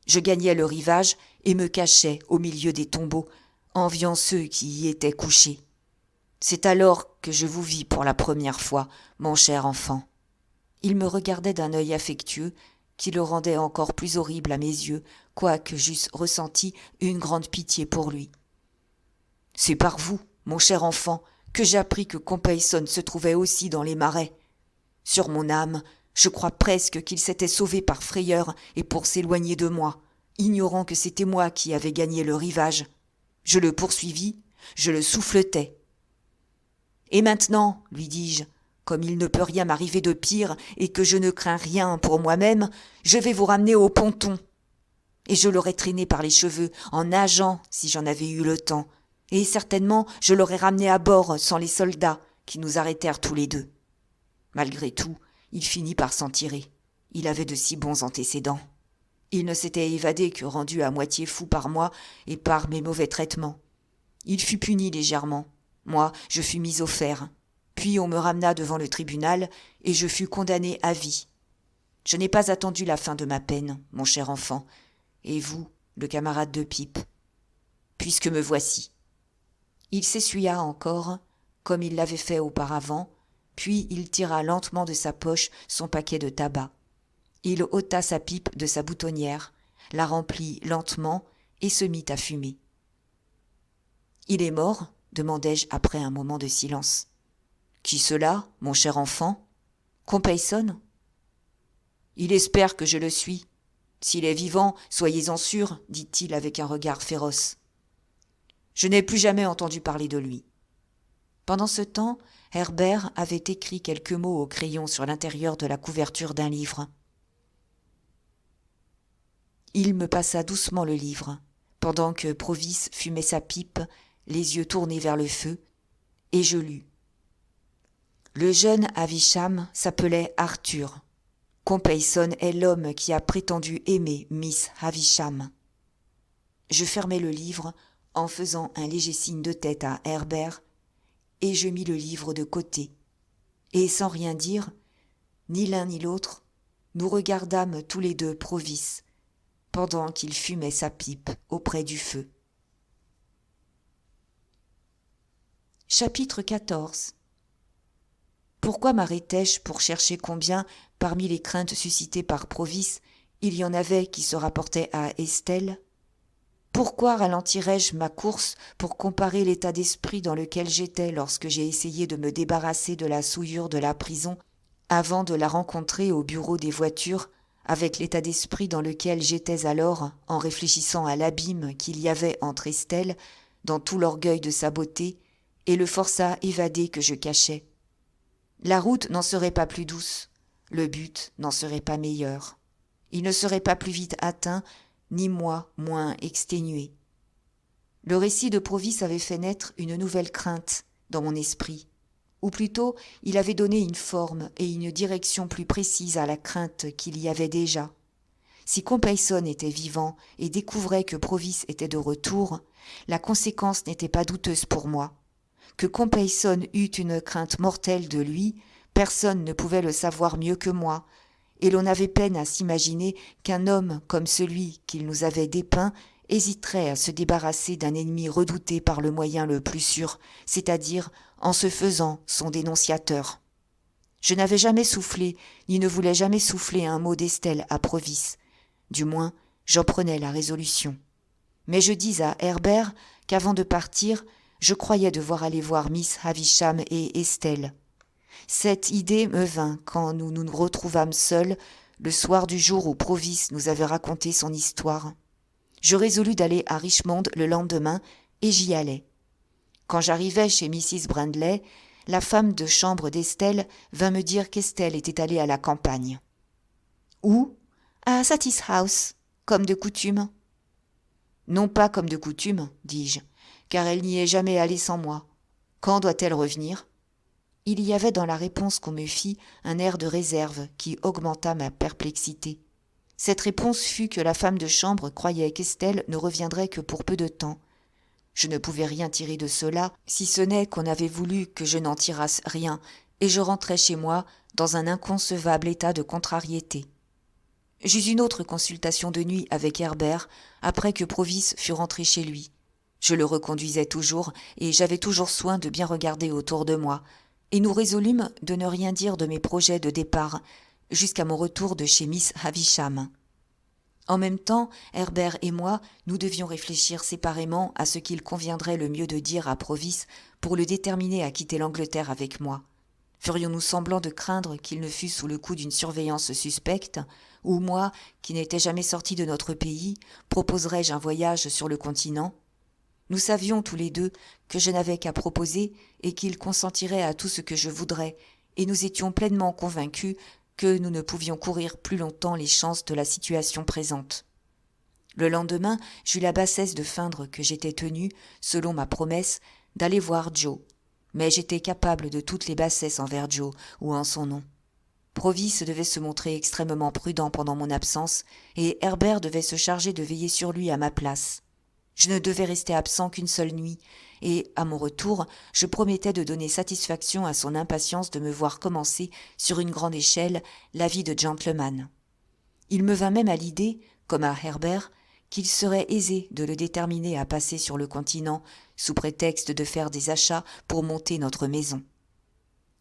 Je gagnai le rivage et me cachai au milieu des tombeaux, enviant ceux qui y étaient couchés. C'est alors que je vous vis pour la première fois, mon cher enfant. Il me regardait d'un œil affectueux qui le rendait encore plus horrible à mes yeux, quoique j'eusse ressenti une grande pitié pour lui. C'est par vous, mon cher enfant, que j'appris que Compeyson se trouvait aussi dans les marais. Sur mon âme, je crois presque qu'il s'était sauvé par frayeur et pour s'éloigner de moi, ignorant que c'était moi qui avais gagné le rivage. Je le poursuivis, je le souffletai. « Et maintenant, lui dis-je, comme il ne peut rien m'arriver de pire et que je ne crains rien pour moi-même, je vais vous ramener au ponton. » Et je l'aurais traîné par les cheveux, en nageant si j'en avais eu le temps, et certainement je l'aurais ramené à bord sans les soldats qui nous arrêtèrent tous les 2. Malgré tout, il finit par s'en tirer. Il avait de si bons antécédents. Il ne s'était évadé que rendu à moitié fou par moi et par mes mauvais traitements. Il fut puni légèrement. Moi, je fus mis au fer. Puis on me ramena devant le tribunal et je fus condamné à vie. Je n'ai pas attendu la fin de ma peine, mon cher enfant, et vous, le camarade de pipe, puisque me voici. Il s'essuya encore, comme il l'avait fait auparavant, puis il tira lentement de sa poche son paquet de tabac. Il ôta sa pipe de sa boutonnière, la remplit lentement et se mit à fumer. « Il est mort ?» demandai-je après un moment de silence. « Qui cela, mon cher enfant ? Compeyson ? » « Il espère que je le suis. S'il est vivant, soyez-en sûr, dit-il avec un regard féroce. Je n'ai plus jamais entendu parler de lui. » Pendant ce temps, Herbert avait écrit quelques mots au crayon sur l'intérieur de la couverture d'un livre. Il me passa doucement le livre, pendant que Provis fumait sa pipe, les yeux tournés vers le feu, et je lus. Le jeune Havisham s'appelait Arthur. Compeyson est l'homme qui a prétendu aimer Miss Havisham. Je fermai le livre en faisant un léger signe de tête à Herbert, et je mis le livre de côté. Et sans rien dire, ni l'un ni l'autre, nous regardâmes tous les 2 Provis, pendant qu'il fumait sa pipe auprès du feu. Chapitre 14. Pourquoi m'arrêtai-je pour chercher combien, parmi les craintes suscitées par Provis, il y en avait qui se rapportaient à Estelle ? Pourquoi ralentirais-je ma course pour comparer l'état d'esprit dans lequel j'étais lorsque j'ai essayé de me débarrasser de la souillure de la prison avant de la rencontrer au bureau des voitures, avec l'état d'esprit dans lequel j'étais alors en réfléchissant à l'abîme qu'il y avait entre Estelle, dans tout l'orgueil de sa beauté, et le forçat évadé que je cachais ? La route n'en serait pas plus douce. Le but n'en serait pas meilleur. Il ne serait pas plus vite atteint, ni moi moins exténué. Le récit de Provis avait fait naître une nouvelle crainte dans mon esprit, ou plutôt il avait donné une forme et une direction plus précise à la crainte qu'il y avait déjà. Si Compeyson était vivant et découvrait que Provis était de retour, la conséquence n'était pas douteuse pour moi. Que Compeyson eût une crainte mortelle de lui, personne ne pouvait le savoir mieux que moi, et l'on avait peine à s'imaginer qu'un homme comme celui qu'il nous avait dépeint hésiterait à se débarrasser d'un ennemi redouté par le moyen le plus sûr, c'est-à-dire en se faisant son dénonciateur. Je n'avais jamais soufflé, ni ne voulais jamais souffler un mot d'Estelle à Provis. Du moins, j'en prenais la résolution. Mais je dis à Herbert qu'avant de partir, je croyais devoir aller voir Miss Havisham et Estelle. Cette idée me vint quand nous nous retrouvâmes seuls le soir du jour où Provis nous avait raconté son histoire. Je résolus d'aller à Richmond le lendemain et j'y allai. Quand j'arrivai chez Mrs. Brandley, la femme de chambre d'Estelle vint me dire qu'Estelle était allée à la campagne. « Où ? À Satis House, comme de coutume. »« Non pas comme de coutume, dis-je, car elle n'y est jamais allée sans moi. Quand doit-elle revenir ?» Il y avait dans la réponse qu'on me fit un air de réserve qui augmenta ma perplexité. Cette réponse fut que la femme de chambre croyait qu'Estelle ne reviendrait que pour peu de temps. Je ne pouvais rien tirer de cela, si ce n'est qu'on avait voulu que je n'en tirasse rien, et je rentrai chez moi dans un inconcevable état de contrariété. J'eus une autre consultation de nuit avec Herbert, après que Provis fut rentré chez lui. Je le reconduisais toujours, et j'avais toujours soin de bien regarder autour de moi, et nous résolûmes de ne rien dire de mes projets de départ, jusqu'à mon retour de chez Miss Havisham. En même temps, Herbert et moi, nous devions réfléchir séparément à ce qu'il conviendrait le mieux de dire à Provis pour le déterminer à quitter l'Angleterre avec moi. Ferions-nous semblant de craindre qu'il ne fût sous le coup d'une surveillance suspecte, ou moi, qui n'étais jamais sorti de notre pays, proposerais-je un voyage sur le continent ? Nous savions tous les deux que je n'avais qu'à proposer et qu'il consentirait à tout ce que je voudrais, et nous étions pleinement convaincus que nous ne pouvions courir plus longtemps les chances de la situation présente. Le lendemain, j'eus la bassesse de feindre que j'étais tenu, selon ma promesse, d'aller voir Joe. Mais j'étais capable de toutes les bassesses envers Joe ou en son nom. Provis devait se montrer extrêmement prudent pendant mon absence, et Herbert devait se charger de veiller sur lui à ma place. Je ne devais rester absent qu'une seule nuit, et, à mon retour, je promettais de donner satisfaction à son impatience de me voir commencer, sur une grande échelle, la vie de gentleman. Il me vint même à l'idée, comme à Herbert, qu'il serait aisé de le déterminer à passer sur le continent, sous prétexte de faire des achats pour monter notre maison.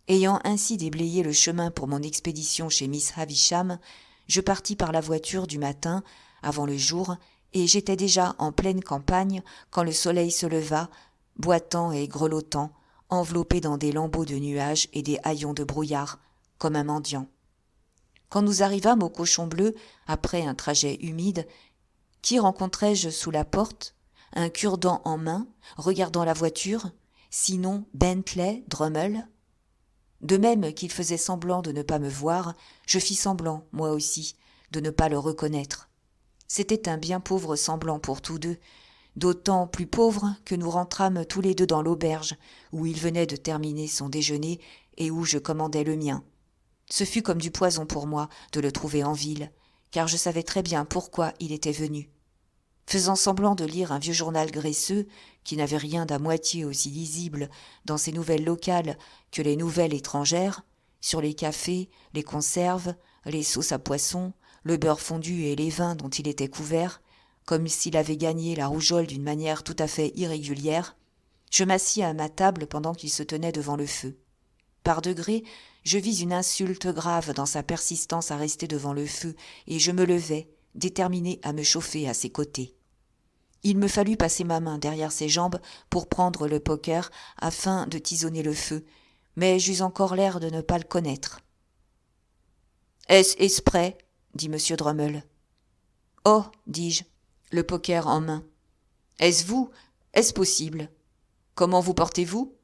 Ayant ainsi déblayé le chemin pour mon expédition chez Miss Havisham, je partis par la voiture du matin, avant le jour, et j'étais déjà en pleine campagne quand le soleil se leva, boitant et grelottant, enveloppé dans des lambeaux de nuages et des haillons de brouillard, comme un mendiant. Quand nous arrivâmes au Cochon Bleu, après un trajet humide, qui rencontrai-je sous la porte, un cure-dent en main, regardant la voiture, sinon Bentley Drummle ? De même qu'il faisait semblant de ne pas me voir, je fis semblant, moi aussi, de ne pas le reconnaître. C'était un bien pauvre semblant pour tous deux, d'autant plus pauvre que nous rentrâmes tous les deux dans l'auberge, où il venait de terminer son déjeuner et où je commandais le mien. Ce fut comme du poison pour moi de le trouver en ville, car je savais très bien pourquoi il était venu. Faisant semblant de lire un vieux journal graisseux, qui n'avait rien d'à moitié aussi lisible dans ces nouvelles locales que les nouvelles étrangères, sur les cafés, les conserves, les sauces à poisson, le beurre fondu et les vins dont il était couvert, comme s'il avait gagné la rougeole d'une manière tout à fait irrégulière, je m'assis à ma table pendant qu'il se tenait devant le feu. Par degrés, je vis une insulte grave dans sa persistance à rester devant le feu, et je me levai, déterminé à me chauffer à ses côtés. Il me fallut passer ma main derrière ses jambes pour prendre le poker afin de tisonner le feu, mais j'eus encore l'air de ne pas le connaître. « Est-ce exprès ?» dit M. Drummle. « Oh, dis-je, le poker en main. Est-ce vous ? Est-ce possible ? Comment vous portez-vous ?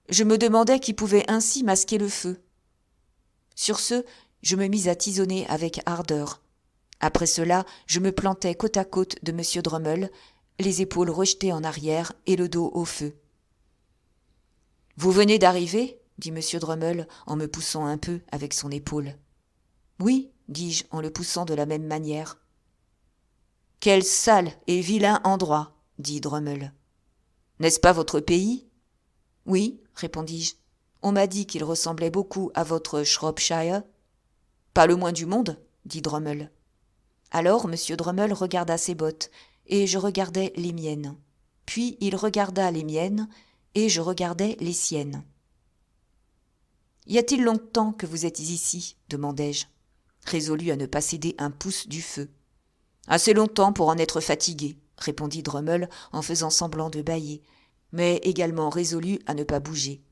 Je me demandais qui pouvait ainsi masquer le feu. » Sur ce, Je me mis à tisonner avec ardeur. Après cela, je me plantai côte à côte de M. Drummle, les épaules rejetées en arrière et le dos au feu. « Vous venez d'arriver » dit M. Drummle en me poussant un peu avec son épaule. « Oui » dis-je en le poussant de la même manière. « Quel sale et vilain endroit » dit Drummle. « N'est-ce pas votre pays ?»« Oui » répondis-je. « On m'a dit qu'il ressemblait beaucoup à votre Shropshire. »« Pas le moins du monde » dit Drummle. Alors M. Drummle regarda ses bottes, et je regardai les miennes. Puis il regarda les miennes, et je regardai les siennes. « Y a-t-il longtemps que vous êtes ici ?» demandai-je, résolu à ne pas céder un pouce du feu. « Assez longtemps pour en être fatigué » répondit Drummle en faisant semblant de bâiller, mais également résolu à ne pas bouger.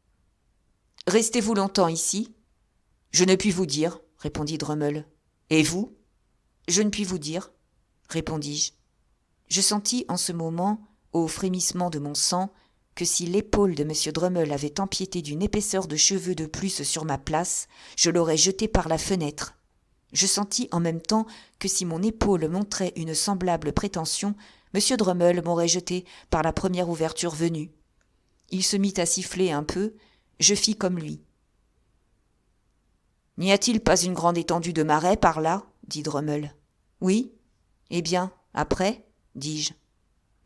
« Restez-vous longtemps ici ?»« Je ne puis vous dire » répondit Drummle. « Et vous ?»« Je ne puis vous dire » répondis-je. Je sentis en ce moment, au frémissement de mon sang, que si l'épaule de M. Drummle avait empiété d'une épaisseur de cheveux de plus sur ma place, je l'aurais jeté par la fenêtre. Je sentis en même temps que si mon épaule montrait une semblable prétention, M. Drummle m'aurait jeté par la première ouverture venue. Il se mit à siffler un peu, je fis comme lui. « N'y a-t-il pas une grande étendue de marais par là ?» dit Drummle. « Oui. »« Eh bien, après ?» dis-je.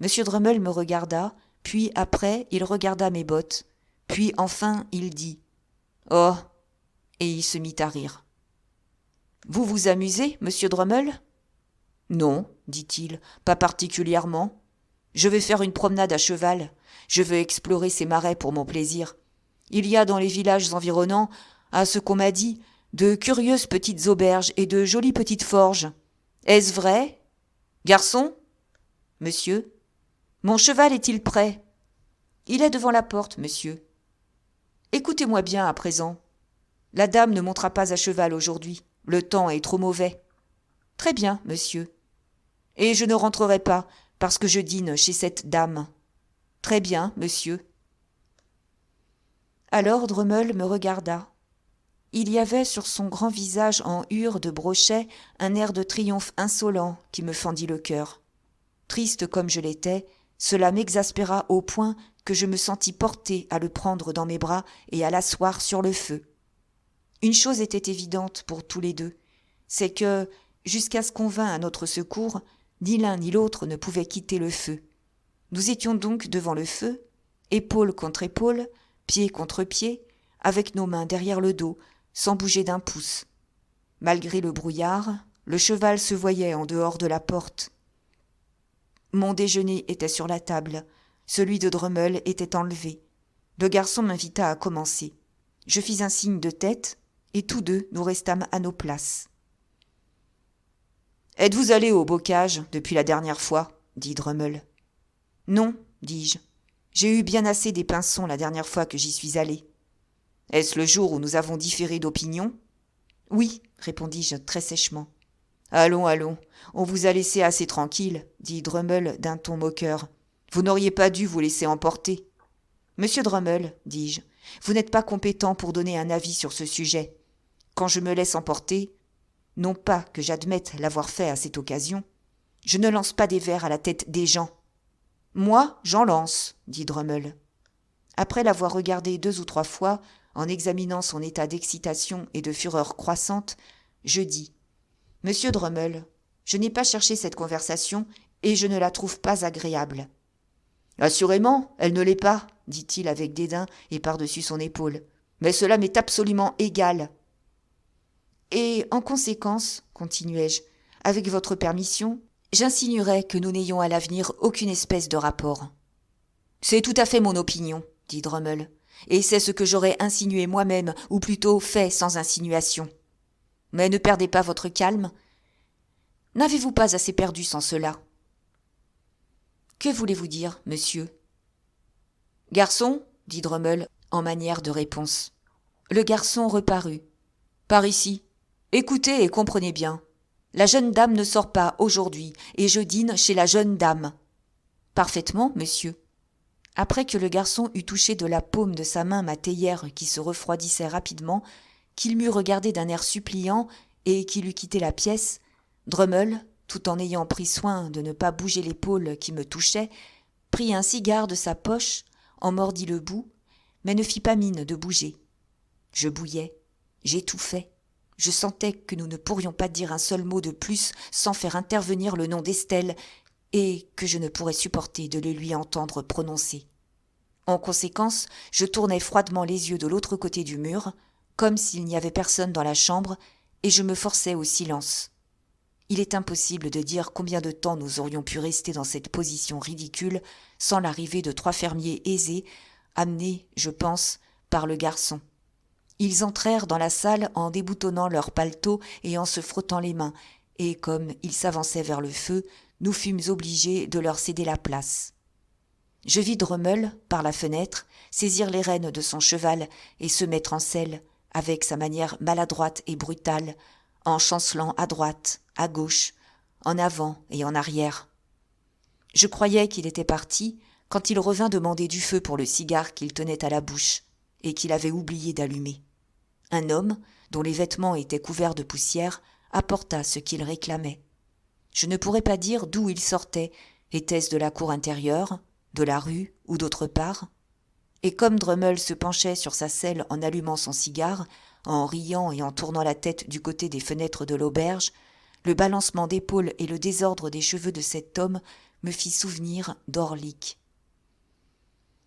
M. Drummle me regarda, puis après il regarda mes bottes, puis enfin il dit « Oh !» et il se mit à rire. « Vous vous amusez, monsieur Drummle ?»« Non, dit-il, pas particulièrement. Je vais faire une promenade à cheval. Je veux explorer ces marais pour mon plaisir. Il y a dans les villages environnants, à ce qu'on m'a dit, de curieuses petites auberges et de jolies petites forges. Est-ce vrai ? Garçon ? Monsieur ? Mon cheval est-il prêt ? Il est devant la porte, monsieur. Écoutez-moi bien à présent. La dame ne montera pas à cheval aujourd'hui. Le temps est trop mauvais. Très bien, monsieur. Et je ne rentrerai pas, parce que je dîne chez cette dame. Très bien, monsieur. Alors Drummle me regarda. Il y avait sur son grand visage en hure de brochet un air de triomphe insolent qui me fendit le cœur. Triste comme je l'étais, cela m'exaspéra au point que je me sentis porter à le prendre dans mes bras et à l'asseoir sur le feu. Une chose était évidente pour tous les deux, c'est que, jusqu'à ce qu'on vînt à notre secours, ni l'un ni l'autre ne pouvait quitter le feu. Nous étions donc devant le feu, épaule contre épaule, pied contre pied, avec nos mains derrière le dos, sans bouger d'un pouce. Malgré le brouillard, le cheval se voyait en dehors de la porte. Mon déjeuner était sur la table, celui de Drummle était enlevé. Le garçon m'invita à commencer. Je fis un signe de tête, et tous deux nous restâmes à nos places. « Êtes-vous allé au bocage depuis la dernière fois ?» dit Drummle. « Non, dis-je. J'ai eu bien assez des pinsons la dernière fois que j'y suis allé. »« Est-ce le jour où nous avons différé d'opinion ?»« Oui, répondis-je très sèchement. »« Allons, allons, on vous a laissé assez tranquille, dit Drummle d'un ton moqueur. Vous n'auriez pas dû vous laisser emporter. »« Monsieur Drummle, dis-je, vous n'êtes pas compétent pour donner un avis sur ce sujet. Quand je me laisse emporter, non pas que j'admette l'avoir fait à cette occasion, je ne lance pas des vers à la tête des gens. »« Moi, j'en lance, dit Drummle. Après l'avoir regardé 2 ou 3 fois, en examinant son état d'excitation et de fureur croissante, je dis « Monsieur Drummle, je n'ai pas cherché cette conversation et je ne la trouve pas agréable. »« Assurément, elle ne l'est pas, dit-il avec dédain et par-dessus son épaule. Mais cela m'est absolument égal. »« Et en conséquence, continuai-je, avec votre permission, j'insinuerai que nous n'ayons à l'avenir aucune espèce de rapport. »« C'est tout à fait mon opinion, dit Drummle, et c'est ce que j'aurais insinué moi-même, ou plutôt fait sans insinuation. Mais ne perdez pas votre calme. N'avez-vous pas assez perdu sans cela ? Que voulez-vous dire, monsieur ? Garçon, dit Drummle en manière de réponse. Le garçon reparut. Par ici. Écoutez et comprenez bien. La jeune dame ne sort pas aujourd'hui, et je dîne chez la jeune dame. Parfaitement, monsieur. Après que le garçon eut touché de la paume de sa main ma théière qui se refroidissait rapidement, qu'il m'eût regardé d'un air suppliant et qu'il eût quitté la pièce, Drummle, tout en ayant pris soin de ne pas bouger l'épaule qui me touchait, prit un cigare de sa poche, en mordit le bout, mais ne fit pas mine de bouger. Je bouillais, j'étouffais, je sentais que nous ne pourrions pas dire un seul mot de plus sans faire intervenir le nom d'Estelle, et que je ne pourrais supporter de le lui entendre prononcer. En conséquence, je tournai froidement les yeux de l'autre côté du mur, comme s'il n'y avait personne dans la chambre, et je me forçai au silence. Il est impossible de dire combien de temps nous aurions pu rester dans cette position ridicule sans l'arrivée de 3 fermiers aisés, amenés, je pense, par le garçon. Ils entrèrent dans la salle en déboutonnant leurs paletots et en se frottant les mains, et comme ils s'avançaient vers le feu, nous fûmes obligés de leur céder la place. Je vis Drummle, par la fenêtre, saisir les rênes de son cheval et se mettre en selle, avec sa manière maladroite et brutale, en chancelant à droite, à gauche, en avant et en arrière. Je croyais qu'il était parti quand il revint demander du feu pour le cigare qu'il tenait à la bouche et qu'il avait oublié d'allumer. Un homme, dont les vêtements étaient couverts de poussière, apporta ce qu'il réclamait. Je ne pourrais pas dire d'où il sortait, était-ce de la cour intérieure, de la rue ou d'autre part? Et comme Drummle se penchait sur sa selle en allumant son cigare, en riant et en tournant la tête du côté des fenêtres de l'auberge, le balancement d'épaules et le désordre des cheveux de cet homme me fit souvenir d'Orlik.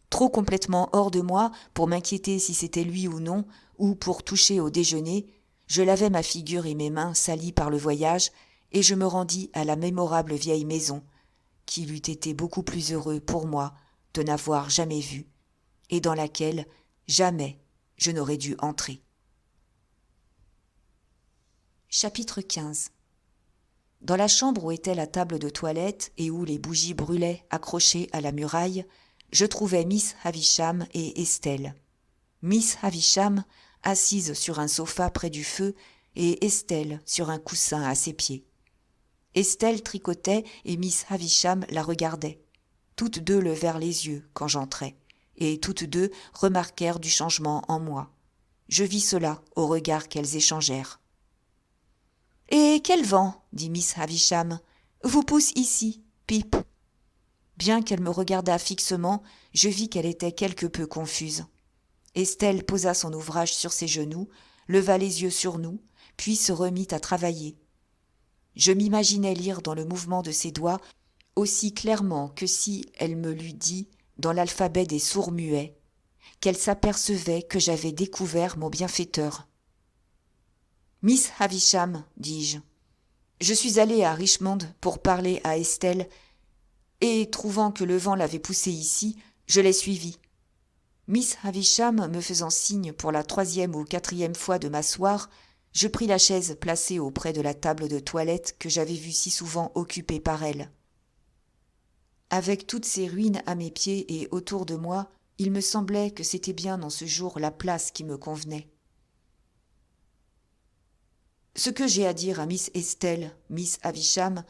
Trop complètement hors de moi pour m'inquiéter si c'était lui ou non, ou pour toucher au déjeuner, je lavai ma figure et mes mains salies par le voyage, et je me rendis à la mémorable vieille maison, qu'il eût été beaucoup plus heureux pour moi de n'avoir jamais vue, et dans laquelle jamais je n'aurais dû entrer. Chapitre 15. Dans la chambre où était la table de toilette et où les bougies brûlaient accrochées à la muraille, je trouvai Miss Havisham et Estelle. Miss Havisham assise sur un sofa près du feu et Estelle sur un coussin à ses pieds. Estelle tricotait et Miss Havisham la regardait. Toutes deux levèrent les yeux quand j'entrai, et toutes deux remarquèrent du changement en moi. Je vis cela au regard qu'elles échangèrent. « Et quel vent, dit Miss Havisham, vous pousse ici, Pip ?» Bien qu'elle me regardât fixement, je vis qu'elle était quelque peu confuse. Estelle posa son ouvrage sur ses genoux, leva les yeux sur nous, puis se remit à travailler. Je m'imaginais lire dans le mouvement de ses doigts aussi clairement que si elle me l'eût dit dans l'alphabet des sourds-muets, qu'elle s'apercevait que j'avais découvert mon bienfaiteur. « Miss Havisham, dis-je, je suis allée à Richmond pour parler à Estelle, et trouvant que le vent l'avait poussée ici, je l'ai suivie. Miss Havisham me faisant signe pour la 3e ou 4e fois de m'asseoir, je pris la chaise placée auprès de la table de toilette que j'avais vue si souvent occupée par elle. Avec toutes ces ruines à mes pieds et autour de moi, il me semblait que c'était bien en ce jour la place qui me convenait. Ce que j'ai à dire à Miss Estelle, Miss Havisham,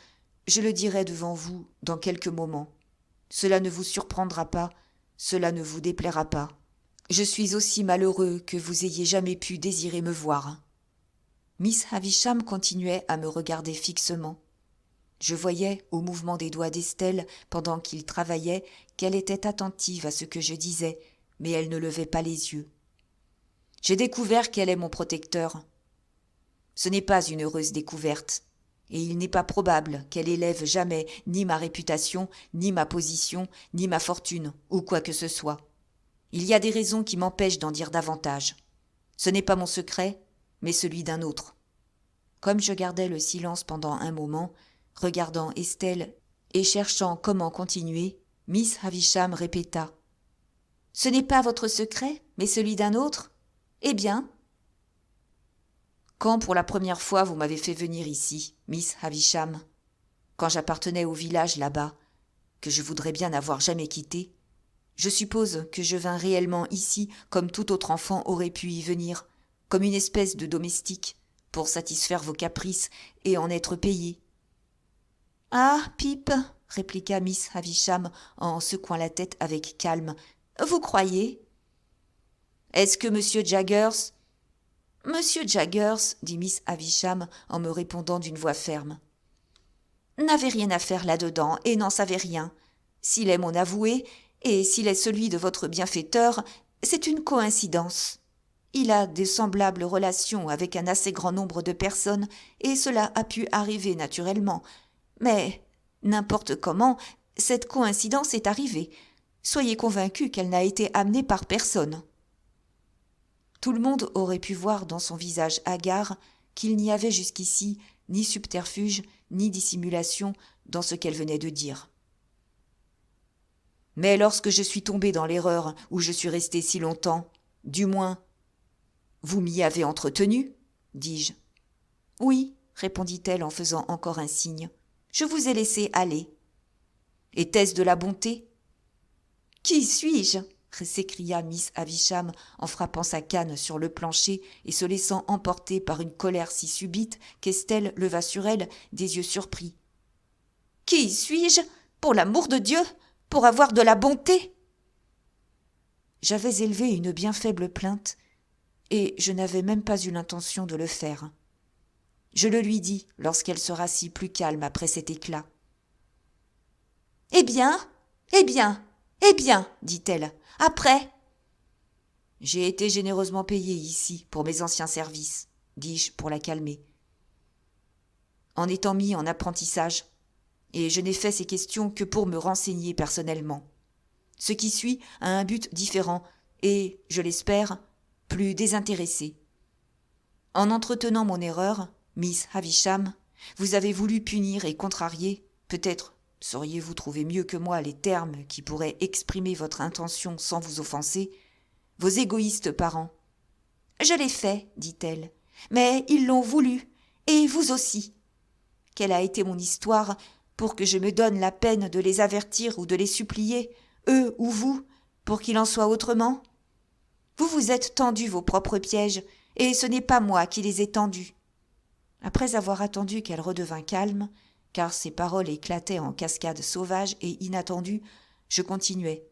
je le dirai devant vous dans quelques moments. Cela ne vous surprendra pas, cela ne vous déplaira pas. Je suis aussi malheureux que vous ayez jamais pu désirer me voir. » Miss Havisham continuait à me regarder fixement. Je voyais, au mouvement des doigts d'Estelle, pendant qu'il travaillait, qu'elle était attentive à ce que je disais, mais elle ne levait pas les yeux. J'ai découvert qu'elle est mon protecteur. Ce n'est pas une heureuse découverte, et il n'est pas probable qu'elle élève jamais ni ma réputation, ni ma position, ni ma fortune, ou quoi que ce soit. Il y a des raisons qui m'empêchent d'en dire davantage. Ce n'est pas mon secret, mais celui d'un autre. Comme je gardais le silence pendant un moment, regardant Estelle et cherchant comment continuer, Miss Havisham répéta « Ce n'est pas votre secret, mais celui d'un autre ? Eh bien ?» Quand pour la première fois vous m'avez fait venir ici, Miss Havisham, quand j'appartenais au village là-bas, que je voudrais bien n'avoir jamais quitté, je suppose que je vins réellement ici comme tout autre enfant aurait pu y venir, comme une espèce de domestique, pour satisfaire vos caprices et en être payé. « Ah, Pip, répliqua Miss Havisham en secouant la tête avec calme, vous croyez ? Est-ce que Monsieur Jaggers ? « Monsieur Jaggers, dit Miss Havisham en me répondant d'une voix ferme, n'avait rien à faire là-dedans et n'en savait rien. S'il est mon avoué, et s'il est celui de votre bienfaiteur, c'est une coïncidence. Il a de semblables relations avec un assez grand nombre de personnes, et cela a pu arriver naturellement. Mais, n'importe comment, cette coïncidence est arrivée. Soyez convaincus qu'elle n'a été amenée par personne. » Tout le monde aurait pu voir dans son visage hagard qu'il n'y avait jusqu'ici ni subterfuge ni dissimulation dans ce qu'elle venait de dire. « Mais lorsque je suis tombé dans l'erreur où je suis resté si longtemps, du moins, vous m'y avez entretenu, dis-je. « Oui, répondit-elle en faisant encore un signe. Je vous ai laissé aller. Était-ce de la bonté ? Qui suis-je ? S'écria Miss Havisham en frappant sa canne sur le plancher et se laissant emporter par une colère si subite qu'Estelle leva sur elle des yeux surpris. Qui suis-je ? Pour l'amour de Dieu ? Pour avoir de la bonté ? J'avais élevé une bien faible plainte et je n'avais même pas eu l'intention de le faire. Je le lui dis lorsqu'elle se rassit plus calme après cet éclat. « Eh bien, dit-elle. Après ? J'ai été généreusement payée ici pour mes anciens services, dis-je pour la calmer. En étant mis en apprentissage, et je n'ai fait ces questions que pour me renseigner personnellement. Ce qui suit a un but différent et, je l'espère, plus désintéressé. En entretenant mon erreur, Miss Havisham, vous avez voulu punir et contrarier, peut-être sauriez-vous trouver mieux que moi les termes qui pourraient exprimer votre intention sans vous offenser, vos égoïstes parents. Je l'ai fait, dit-elle, mais ils l'ont voulu, et vous aussi. Quelle a été mon histoire pour que je me donne la peine de les avertir ou de les supplier, eux ou vous, pour qu'il en soit autrement ? Vous vous êtes tendu vos propres pièges, et ce n'est pas moi qui les ai tendus. Après avoir attendu qu'elle redevint calme, car ses paroles éclataient en cascades sauvages et inattendues, je continuai.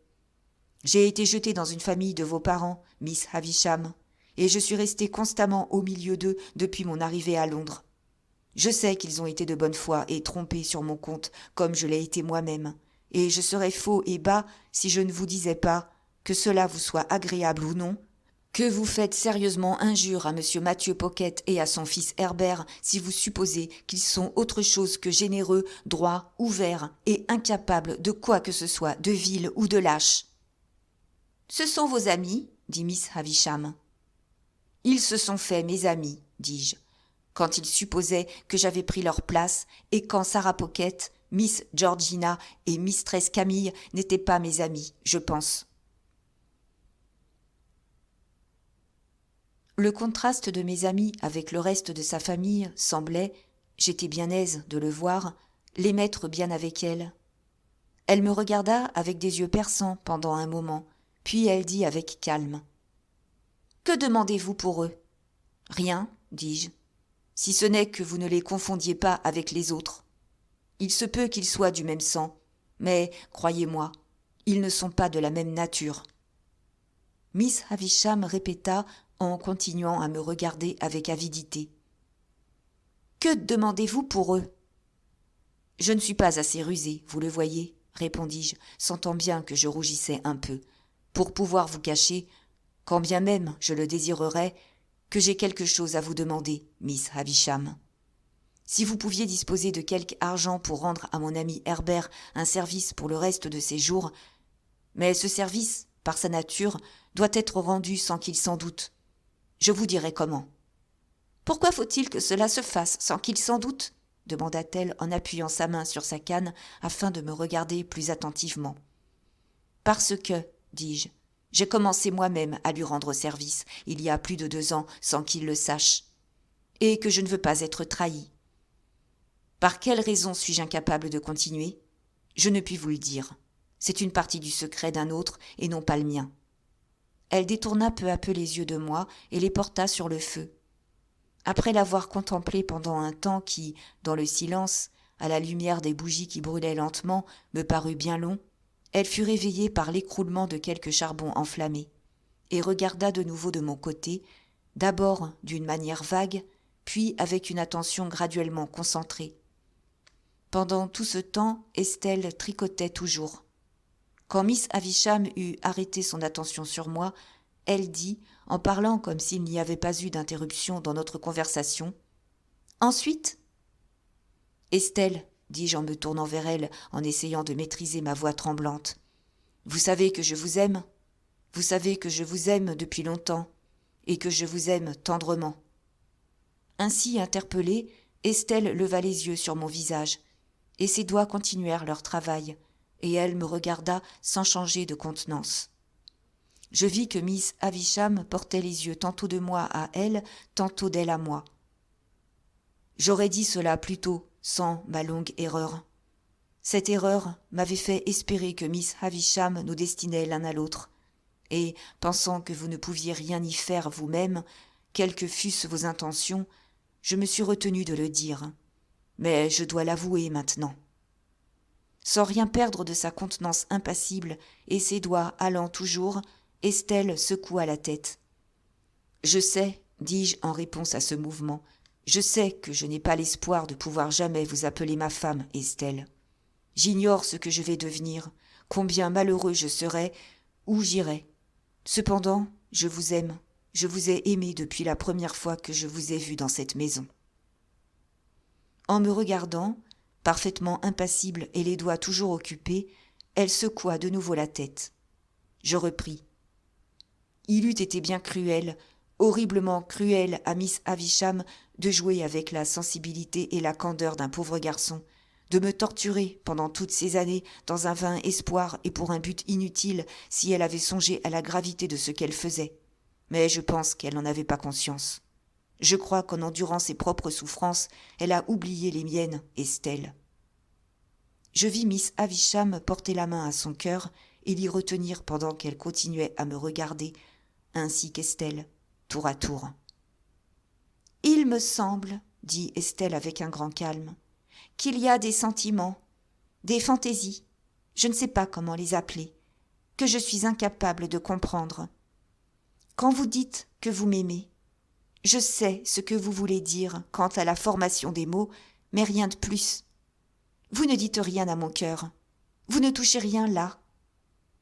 J'ai été jeté dans une famille de vos parents, Miss Havisham, et je suis resté constamment au milieu d'eux depuis mon arrivée à Londres. Je sais qu'ils ont été de bonne foi et trompés sur mon compte, comme je l'ai été moi-même, et je serais faux et bas si je ne vous disais pas, que cela vous soit agréable ou non, que vous faites sérieusement injure à monsieur Mathieu Pocket et à son fils Herbert si vous supposez qu'ils sont autre chose que généreux, droits, ouverts et incapables de quoi que ce soit de vil ou de lâche. Ce sont vos amis, dit Miss Havisham. Ils se sont faits mes amis, dis-je, quand ils supposaient que j'avais pris leur place et quand Sarah Pocket, Miss Georgina et Mistress Camille n'étaient pas mes amis, je pense. Le contraste de mes amis avec le reste de sa famille semblait, j'étais bien aise de le voir, les mettre bien avec elle. Elle me regarda avec des yeux perçants pendant un moment, puis elle dit avec calme. « Que demandez-vous pour eux ? » ?»« Rien, dis-je, si ce n'est que vous ne les confondiez pas avec les autres. Il se peut qu'ils soient du même sang, mais, croyez-moi, ils ne sont pas de la même nature. » Miss Havisham répéta en continuant à me regarder avec avidité. « Que demandez-vous pour eux ? » ?»« Je ne suis pas assez rusée, vous le voyez, répondis-je, sentant bien que je rougissais un peu, pour pouvoir vous cacher, quand bien même je le désirerais, que j'ai quelque chose à vous demander, Miss Havisham. Si vous pouviez disposer de quelque argent pour rendre à mon ami Herbert un service pour le reste de ses jours, mais ce service, par sa nature, doit être rendu sans qu'il s'en doute. Je vous dirai comment. « Pourquoi faut-il que cela se fasse sans qu'il s'en doute ?» demanda-t-elle en appuyant sa main sur sa canne afin de me regarder plus attentivement. « Parce que, dis-je, j'ai commencé moi-même à lui rendre service il y a plus de 2 ans sans qu'il le sache, et que je ne veux pas être trahi. Par quelle raison suis-je incapable de continuer ? Je ne puis vous le dire. C'est une partie du secret d'un autre et non pas le mien. » Elle détourna peu à peu les yeux de moi et les porta sur le feu. Après l'avoir contemplé pendant un temps qui, dans le silence, à la lumière des bougies qui brûlaient lentement, me parut bien long, elle fut réveillée par l'écroulement de quelques charbons enflammés, et regarda de nouveau de mon côté, d'abord d'une manière vague, puis avec une attention graduellement concentrée. Pendant tout ce temps, Estelle tricotait toujours. Quand Miss Havisham eut arrêté son attention sur moi, elle dit, en parlant comme s'il n'y avait pas eu d'interruption dans notre conversation, « Ensuite ?» « Estelle, » dis-je en me tournant vers elle, en essayant de maîtriser ma voix tremblante, « vous savez que je vous aime. Vous savez que je vous aime depuis longtemps, et que je vous aime tendrement. » Ainsi interpellée, Estelle leva les yeux sur mon visage, et ses doigts continuèrent leur travail, et elle me regarda sans changer de contenance. Je vis que Miss Havisham portait les yeux tantôt de moi à elle, tantôt d'elle à moi. J'aurais dit cela plus tôt, sans ma longue erreur. Cette erreur m'avait fait espérer que Miss Havisham nous destinait l'un à l'autre, et, pensant que vous ne pouviez rien y faire vous-même, quelles que fussent vos intentions, je me suis retenu de le dire. Mais je dois l'avouer maintenant. Sans rien perdre de sa contenance impassible et ses doigts allant toujours, Estelle secoua la tête. « Je sais, dis-je en réponse à ce mouvement, je sais que je n'ai pas l'espoir de pouvoir jamais vous appeler ma femme, Estelle. J'ignore ce que je vais devenir, combien malheureux je serai, où j'irai. Cependant, je vous aime, je vous ai aimé depuis la première fois que je vous ai vu dans cette maison. » En me regardant, parfaitement impassible et les doigts toujours occupés, elle secoua de nouveau la tête. Je repris. Il eût été bien cruel, horriblement cruel à Miss Havisham de jouer avec la sensibilité et la candeur d'un pauvre garçon, de me torturer pendant toutes ces années dans un vain espoir et pour un but inutile si elle avait songé à la gravité de ce qu'elle faisait. Mais je pense qu'elle n'en avait pas conscience. Je crois qu'en endurant ses propres souffrances, elle a oublié les miennes, Estelle. Je vis Miss Havisham porter la main à son cœur et l'y retenir pendant qu'elle continuait à me regarder, ainsi qu'Estelle, tour à tour. « Il me semble, dit Estelle avec un grand calme, qu'il y a des sentiments, des fantaisies, je ne sais pas comment les appeler, que je suis incapable de comprendre. Quand vous dites que vous m'aimez, je sais ce que vous voulez dire quant à la formation des mots, mais rien de plus. Vous ne dites rien à mon cœur. Vous ne touchez rien là.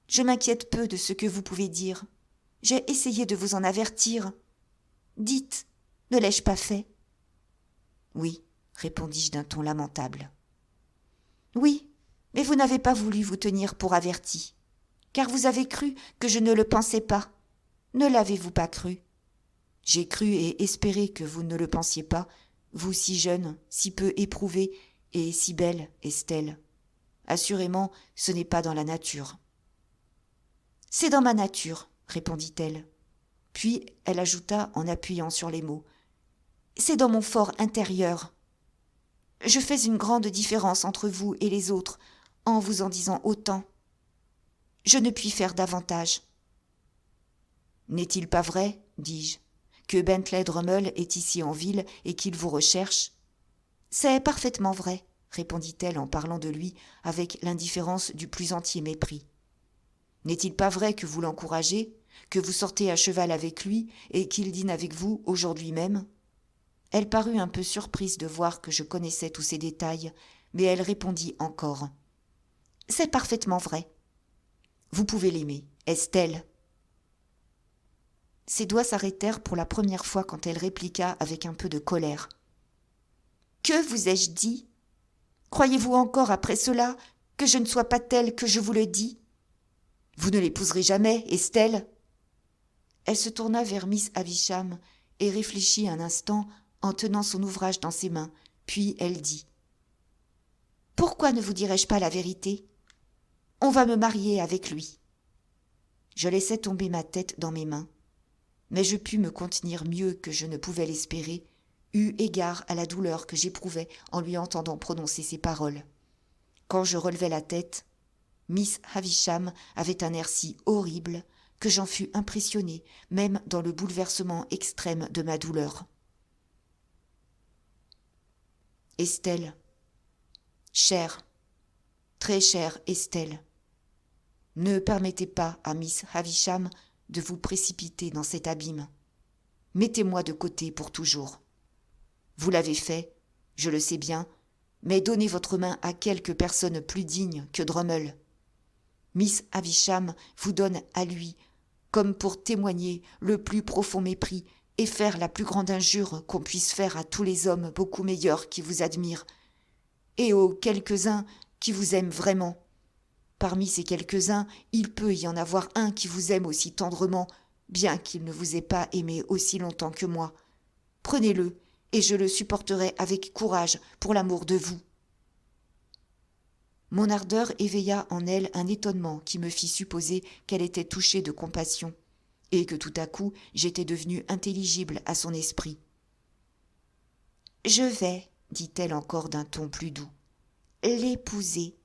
Je m'inquiète peu de ce que vous pouvez dire. J'ai essayé de vous en avertir. Dites, ne l'ai-je pas fait ? Oui, répondis-je d'un ton lamentable. Oui, mais vous n'avez pas voulu vous tenir pour averti, car vous avez cru que je ne le pensais pas. Ne l'avez-vous pas cru ? J'ai cru et espéré que vous ne le pensiez pas, vous si jeune, si peu éprouvée et si belle, Estelle. Assurément, ce n'est pas dans la nature. C'est dans ma nature, répondit-elle. Puis elle ajouta en appuyant sur les mots. C'est dans mon fort intérieur. Je fais une grande différence entre vous et les autres en vous en disant autant. Je ne puis faire davantage. N'est-il pas vrai, dis-je, que Bentley Drummle est ici en ville et qu'il vous recherche ? C'est parfaitement vrai, répondit-elle en parlant de lui avec l'indifférence du plus entier mépris. N'est-il pas vrai que vous l'encouragez, que vous sortez à cheval avec lui et qu'il dîne avec vous aujourd'hui même ? Elle parut un peu surprise de voir que je connaissais tous ces détails, mais elle répondit encore. C'est parfaitement vrai. Vous pouvez l'aimer, Estelle. Ses doigts s'arrêtèrent pour la première fois quand elle répliqua avec un peu de colère. Que vous ai-je dit ? Croyez-vous encore après cela que je ne sois pas telle que je vous le dis ? Vous ne l'épouserez jamais, Estelle ? Elle se tourna vers Miss Havisham et réfléchit un instant en tenant son ouvrage dans ses mains, puis elle dit « Pourquoi ne vous dirais-je pas la vérité ? On va me marier avec lui. » Je laissai tomber ma tête dans mes mains, mais je pus me contenir mieux que je ne pouvais l'espérer, eu égard à la douleur que j'éprouvais en lui entendant prononcer ces paroles. Quand je relevai la tête, Miss Havisham avait un air si horrible que j'en fus impressionné, même dans le bouleversement extrême de ma douleur. Estelle, chère, très chère Estelle, ne permettez pas à Miss Havisham de vous précipiter dans cet abîme. Mettez-moi de côté pour toujours. Vous l'avez fait, je le sais bien, mais donnez votre main à quelque personne plus digne que Drummle. Miss Havisham vous donne à lui, comme pour témoigner le plus profond mépris et faire la plus grande injure qu'on puisse faire à tous les hommes beaucoup meilleurs qui vous admirent, et aux quelques-uns qui vous aiment vraiment. Parmi ces quelques-uns, il peut y en avoir un qui vous aime aussi tendrement, bien qu'il ne vous ait pas aimé aussi longtemps que moi. Prenez-le, et je le supporterai avec courage pour l'amour de vous. Mon ardeur éveilla en elle un étonnement qui me fit supposer qu'elle était touchée de compassion, et que tout à coup j'étais devenue intelligible à son esprit. « Je vais, dit-elle encore d'un ton plus doux, l'épouser.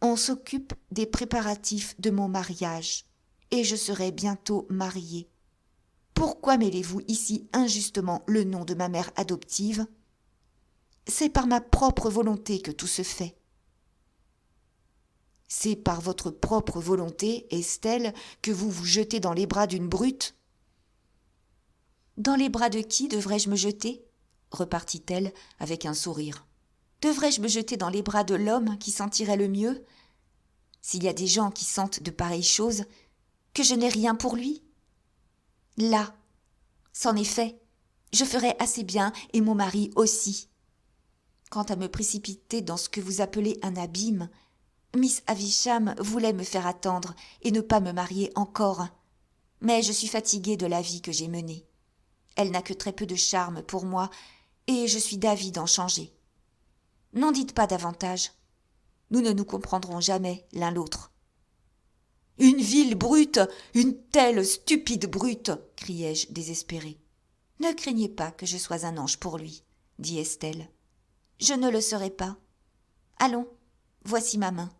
On s'occupe des préparatifs de mon mariage, et je serai bientôt mariée. Pourquoi mêlez-vous ici injustement le nom de ma mère adoptive ? C'est par ma propre volonté que tout se fait. » « C'est par votre propre volonté, Estelle, que vous vous jetez dans les bras d'une brute ? » ?»« Dans les bras de qui devrais-je me jeter ? » repartit-elle avec un sourire. « Devrais-je me jeter dans les bras de l'homme qui sentirait le mieux ? S'il y a des gens qui sentent de pareilles choses, que je n'ai rien pour lui ? Là, c'en est fait, je ferai assez bien et mon mari aussi. Quant à me précipiter dans ce que vous appelez un abîme, Miss Havisham voulait me faire attendre et ne pas me marier encore. Mais je suis fatiguée de la vie que j'ai menée. Elle n'a que très peu de charme pour moi et je suis d'avis d'en changer. N'en dites pas davantage. Nous ne nous comprendrons jamais l'un l'autre. « Une vile brute, une telle stupide brute !» criai-je désespérée. « Ne craignez pas que je sois un ange pour lui, » dit Estelle. « Je ne le serai pas. Allons, voici ma main.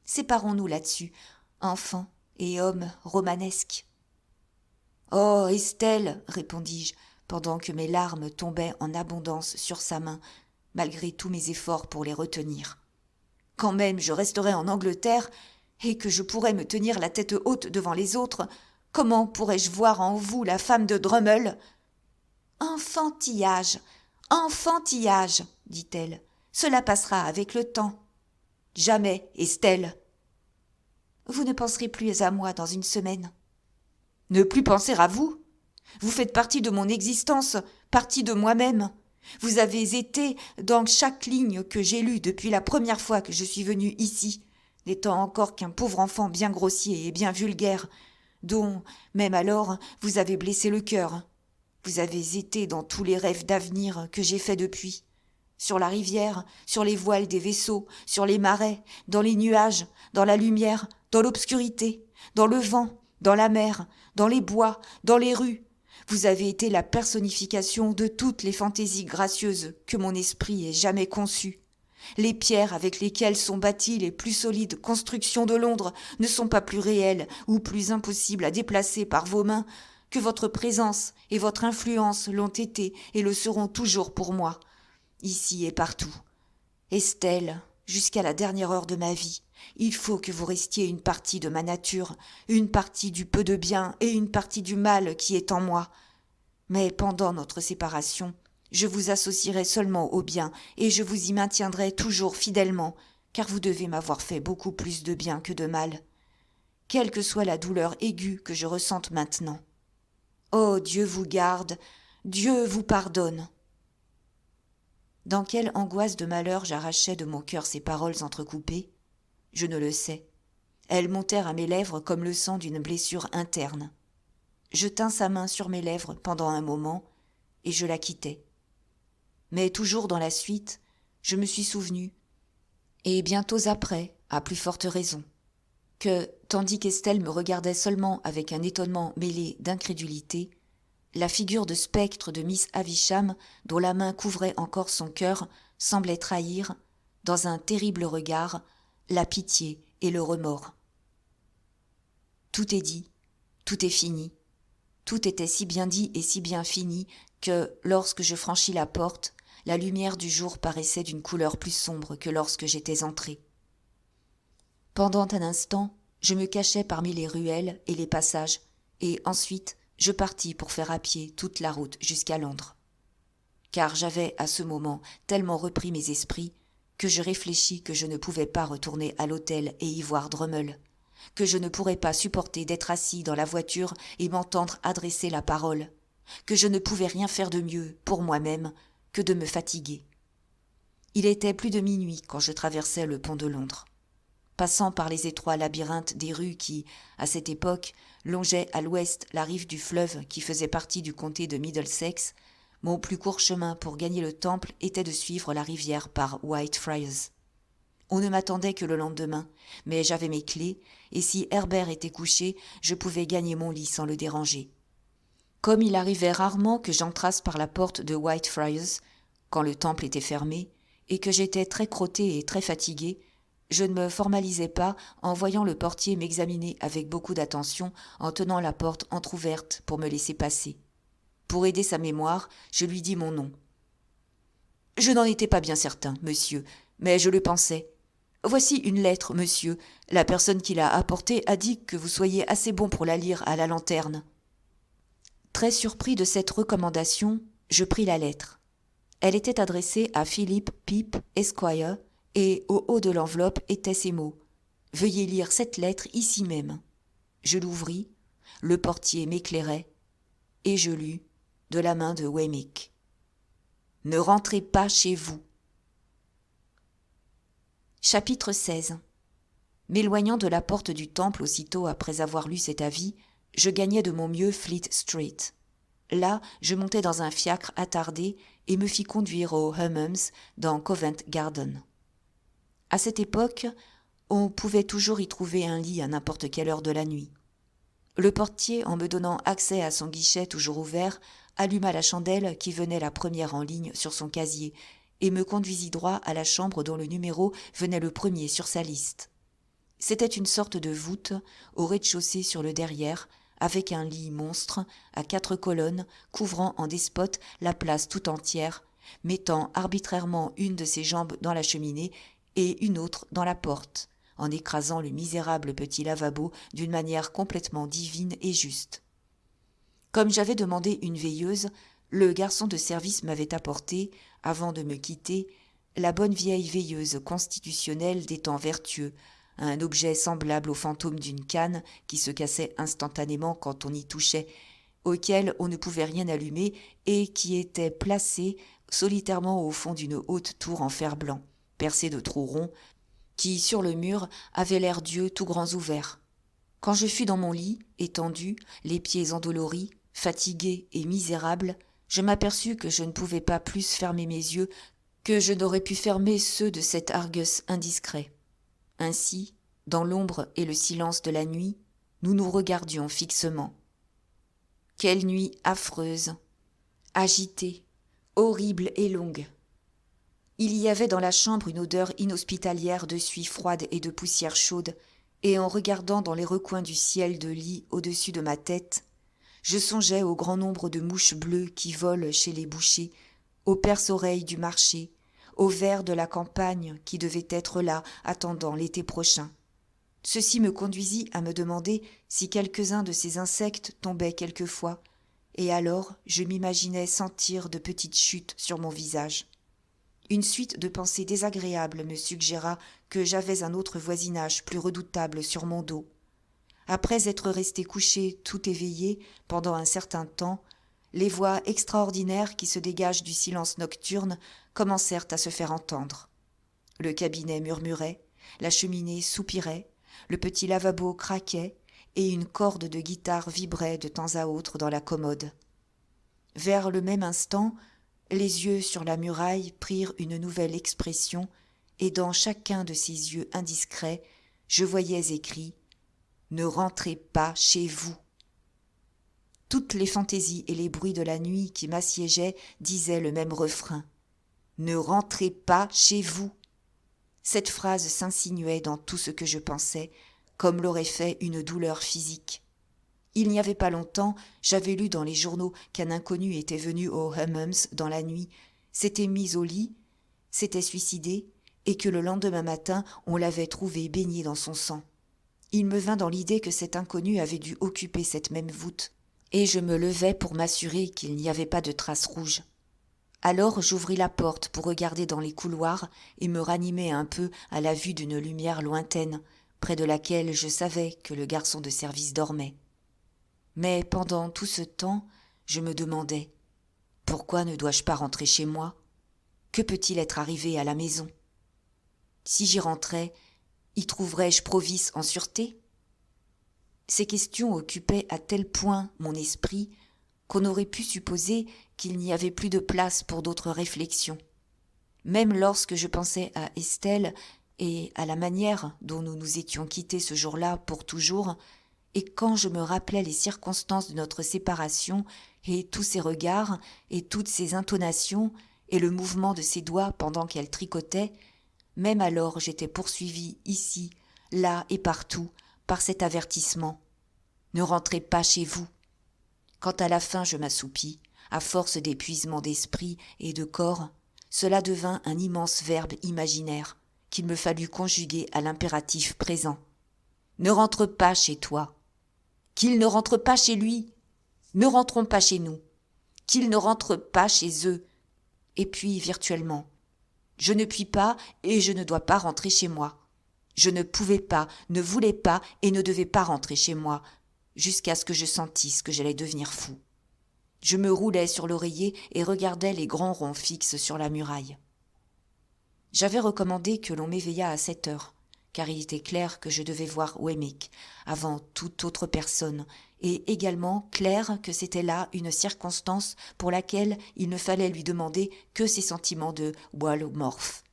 Séparons-nous là-dessus, enfants et hommes romanesques. »« Oh, Estelle !» répondis-je, pendant que mes larmes tombaient en abondance sur sa main, malgré tous mes efforts pour les retenir. « Quand même je resterai en Angleterre et que je pourrais me tenir la tête haute devant les autres, comment pourrais-je voir en vous la femme de Drummle ? » ?»« Enfantillage, enfantillage, dit-elle. Cela passera avec le temps. »« Jamais, Estelle. »« Vous ne penserez plus à moi dans une semaine. »« Ne plus penser à vous ? Vous faites partie de mon existence, partie de moi-même. Vous avez été dans chaque ligne que j'ai lue depuis la première fois que je suis venue ici, n'étant encore qu'un pauvre enfant bien grossier et bien vulgaire, dont, même alors, vous avez blessé le cœur. Vous avez été dans tous les rêves d'avenir que j'ai faits depuis. Sur la rivière, sur les voiles des vaisseaux, sur les marais, dans les nuages, dans la lumière, dans l'obscurité, dans le vent, dans la mer, dans les bois, dans les rues. Vous avez été la personnification de toutes les fantaisies gracieuses que mon esprit ait jamais conçues. Les pierres avec lesquelles sont bâties les plus solides constructions de Londres ne sont pas plus réelles ou plus impossibles à déplacer par vos mains que votre présence et votre influence l'ont été et le seront toujours pour moi, ici et partout. Estelle, jusqu'à la dernière heure de ma vie, il faut que vous restiez une partie de ma nature, une partie du peu de bien et une partie du mal qui est en moi. Mais pendant notre séparation, je vous associerai seulement au bien et je vous y maintiendrai toujours fidèlement, car vous devez m'avoir fait beaucoup plus de bien que de mal, quelle que soit la douleur aiguë que je ressente maintenant. Oh, Dieu vous garde, Dieu vous pardonne. Dans quelle angoisse de malheur j'arrachais de mon cœur ces paroles entrecoupées ? Je ne le sais. Elles montèrent à mes lèvres comme le sang d'une blessure interne. Je tins sa main sur mes lèvres pendant un moment, et je la quittai. Mais toujours dans la suite, je me suis souvenu, et bientôt après, à plus forte raison, que, tandis qu'Estelle me regardait seulement avec un étonnement mêlé d'incrédulité, la figure de spectre de Miss Havisham, dont la main couvrait encore son cœur, semblait trahir, dans un terrible regard, la pitié et le remords. Tout est dit, tout est fini. Tout était si bien dit et si bien fini que, lorsque je franchis la porte, la lumière du jour paraissait d'une couleur plus sombre que lorsque j'étais entrée. Pendant un instant, je me cachai parmi les ruelles et les passages, et ensuite je partis pour faire à pied toute la route jusqu'à Londres. Car j'avais à ce moment tellement repris mes esprits que je réfléchis que je ne pouvais pas retourner à l'hôtel et y voir Drummle, que je ne pourrais pas supporter d'être assis dans la voiture et m'entendre adresser la parole, que je ne pouvais rien faire de mieux pour moi-même que de me fatiguer. Il était plus de minuit quand je traversais le pont de Londres. Passant par les étroits labyrinthes des rues qui, à cette époque, longeaient à l'ouest la rive du fleuve qui faisait partie du comté de Middlesex, mon plus court chemin pour gagner le temple était de suivre la rivière par Whitefriars. On ne m'attendait que le lendemain, mais j'avais mes clés, et si Herbert était couché, je pouvais gagner mon lit sans le déranger. Comme il arrivait rarement que j'entrasse par la porte de Whitefriars, quand le temple était fermé, et que j'étais très crotté et très fatigué, je ne me formalisais pas en voyant le portier m'examiner avec beaucoup d'attention en tenant la porte entr'ouverte pour me laisser passer. Pour aider sa mémoire, je lui dis mon nom. « Je n'en étais pas bien certain, monsieur, mais je le pensais. Voici une lettre, monsieur. La personne qui l'a apportée a dit que vous soyez assez bon pour la lire à la lanterne. » Très surpris de cette recommandation, je pris la lettre. Elle était adressée à Philip Peep, Esquire, et au haut de l'enveloppe étaient ces mots. « Veuillez lire cette lettre ici même. » Je l'ouvris, le portier m'éclairait, et je lus, de la main de Wemmick. « Ne rentrez pas chez vous. » Chapitre 16. M'éloignant de la porte du temple aussitôt après avoir lu cet avis, je gagnai de mon mieux Fleet Street. Là, je montai dans un fiacre attardé et me fis conduire au Hummums dans Covent Garden. À cette époque, on pouvait toujours y trouver un lit à n'importe quelle heure de la nuit. Le portier, en me donnant accès à son guichet toujours ouvert, alluma la chandelle qui venait la première en ligne sur son casier et me conduisit droit à la chambre dont le numéro venait le premier sur sa liste. C'était une sorte de voûte au rez-de-chaussée sur le derrière, avec un lit monstre à 4 colonnes couvrant en despote la place tout entière, mettant arbitrairement une de ses jambes dans la cheminée et une autre dans la porte, en écrasant le misérable petit lavabo d'une manière complètement divine et juste. Comme j'avais demandé une veilleuse, le garçon de service m'avait apporté, avant de me quitter, la bonne vieille veilleuse constitutionnelle des temps vertueux, un objet semblable au fantôme d'une canne qui se cassait instantanément quand on y touchait, auquel on ne pouvait rien allumer et qui était placé solitairement au fond d'une haute tour en fer blanc, percée de trous ronds, qui, sur le mur, avait l'air d'yeux tout grands ouverts. Quand je fus dans mon lit, étendu, les pieds endoloris, fatigué et misérable, je m'aperçus que je ne pouvais pas plus fermer mes yeux que je n'aurais pu fermer ceux de cet Argus indiscret. Ainsi, dans l'ombre et le silence de la nuit, nous nous regardions fixement. Quelle nuit affreuse, agitée, horrible et longue. Il y avait dans la chambre une odeur inhospitalière de suie froide et de poussière chaude, et en regardant dans les recoins du ciel de lit au-dessus de ma tête, je songeais au grand nombre de mouches bleues qui volent chez les bouchers, aux perce-oreilles du marché, aux vers de la campagne qui devaient être là attendant l'été prochain. Ceci me conduisit à me demander si quelques-uns de ces insectes tombaient quelquefois, et alors je m'imaginais sentir de petites chutes sur mon visage. Une suite de pensées désagréables me suggéra que j'avais un autre voisinage plus redoutable sur mon dos. Après être resté couché tout éveillé pendant un certain temps, les voix extraordinaires qui se dégagent du silence nocturne commencèrent à se faire entendre. Le cabinet murmurait, la cheminée soupirait, le petit lavabo craquait et une corde de guitare vibrait de temps à autre dans la commode. Vers le même instant, les yeux sur la muraille prirent une nouvelle expression et dans chacun de ces yeux indiscrets, je voyais écrit « Ne rentrez pas chez vous ». Toutes les fantaisies et les bruits de la nuit qui m'assiégeaient disaient le même refrain. « Ne rentrez pas chez vous ». Cette phrase s'insinuait dans tout ce que je pensais, comme l'aurait fait une douleur physique. Il n'y avait pas longtemps, j'avais lu dans les journaux qu'un inconnu était venu au Hummums dans la nuit, s'était mis au lit, s'était suicidé, et que le lendemain matin, on l'avait trouvé baigné dans son sang. Il me vint dans l'idée que cet inconnu avait dû occuper cette même voûte, et je me levai pour m'assurer qu'il n'y avait pas de traces rouges. Alors j'ouvris la porte pour regarder dans les couloirs et me ranimer un peu à la vue d'une lumière lointaine, près de laquelle je savais que le garçon de service dormait. Mais pendant tout ce temps, je me demandais « Pourquoi ne dois-je pas rentrer chez moi ? Que peut-il être arrivé à la maison ? Si j'y rentrais, y trouverais-je Provis en sûreté ?» Ces questions occupaient à tel point mon esprit qu'on aurait pu supposer qu'il n'y avait plus de place pour d'autres réflexions. Même lorsque je pensais à Estelle et à la manière dont nous nous étions quittés ce jour-là pour toujours, et quand je me rappelais les circonstances de notre séparation et tous ses regards et toutes ses intonations et le mouvement de ses doigts pendant qu'elle tricotait, même alors j'étais poursuivie ici, là et partout par cet avertissement. Ne rentrez pas chez vous. Quand à la fin je m'assoupis, à force d'épuisement d'esprit et de corps, cela devint un immense verbe imaginaire qu'il me fallut conjuguer à l'impératif présent. Ne rentre pas chez toi. Qu'il ne rentre pas chez lui. Ne rentrons pas chez nous. Qu'ils ne rentrent pas chez eux. Et puis virtuellement. Je ne puis pas et je ne dois pas rentrer chez moi. Je ne pouvais pas, ne voulais pas et ne devais pas rentrer chez moi, jusqu'à ce que je sentisse que j'allais devenir fou. Je me roulais sur l'oreiller et regardais les grands ronds fixes sur la muraille. J'avais recommandé que l'on m'éveillât à 7 heures, car il était clair que je devais voir Wemmick avant toute autre personne, et également clair que c'était là une circonstance pour laquelle il ne fallait lui demander que ses sentiments de Walomorph.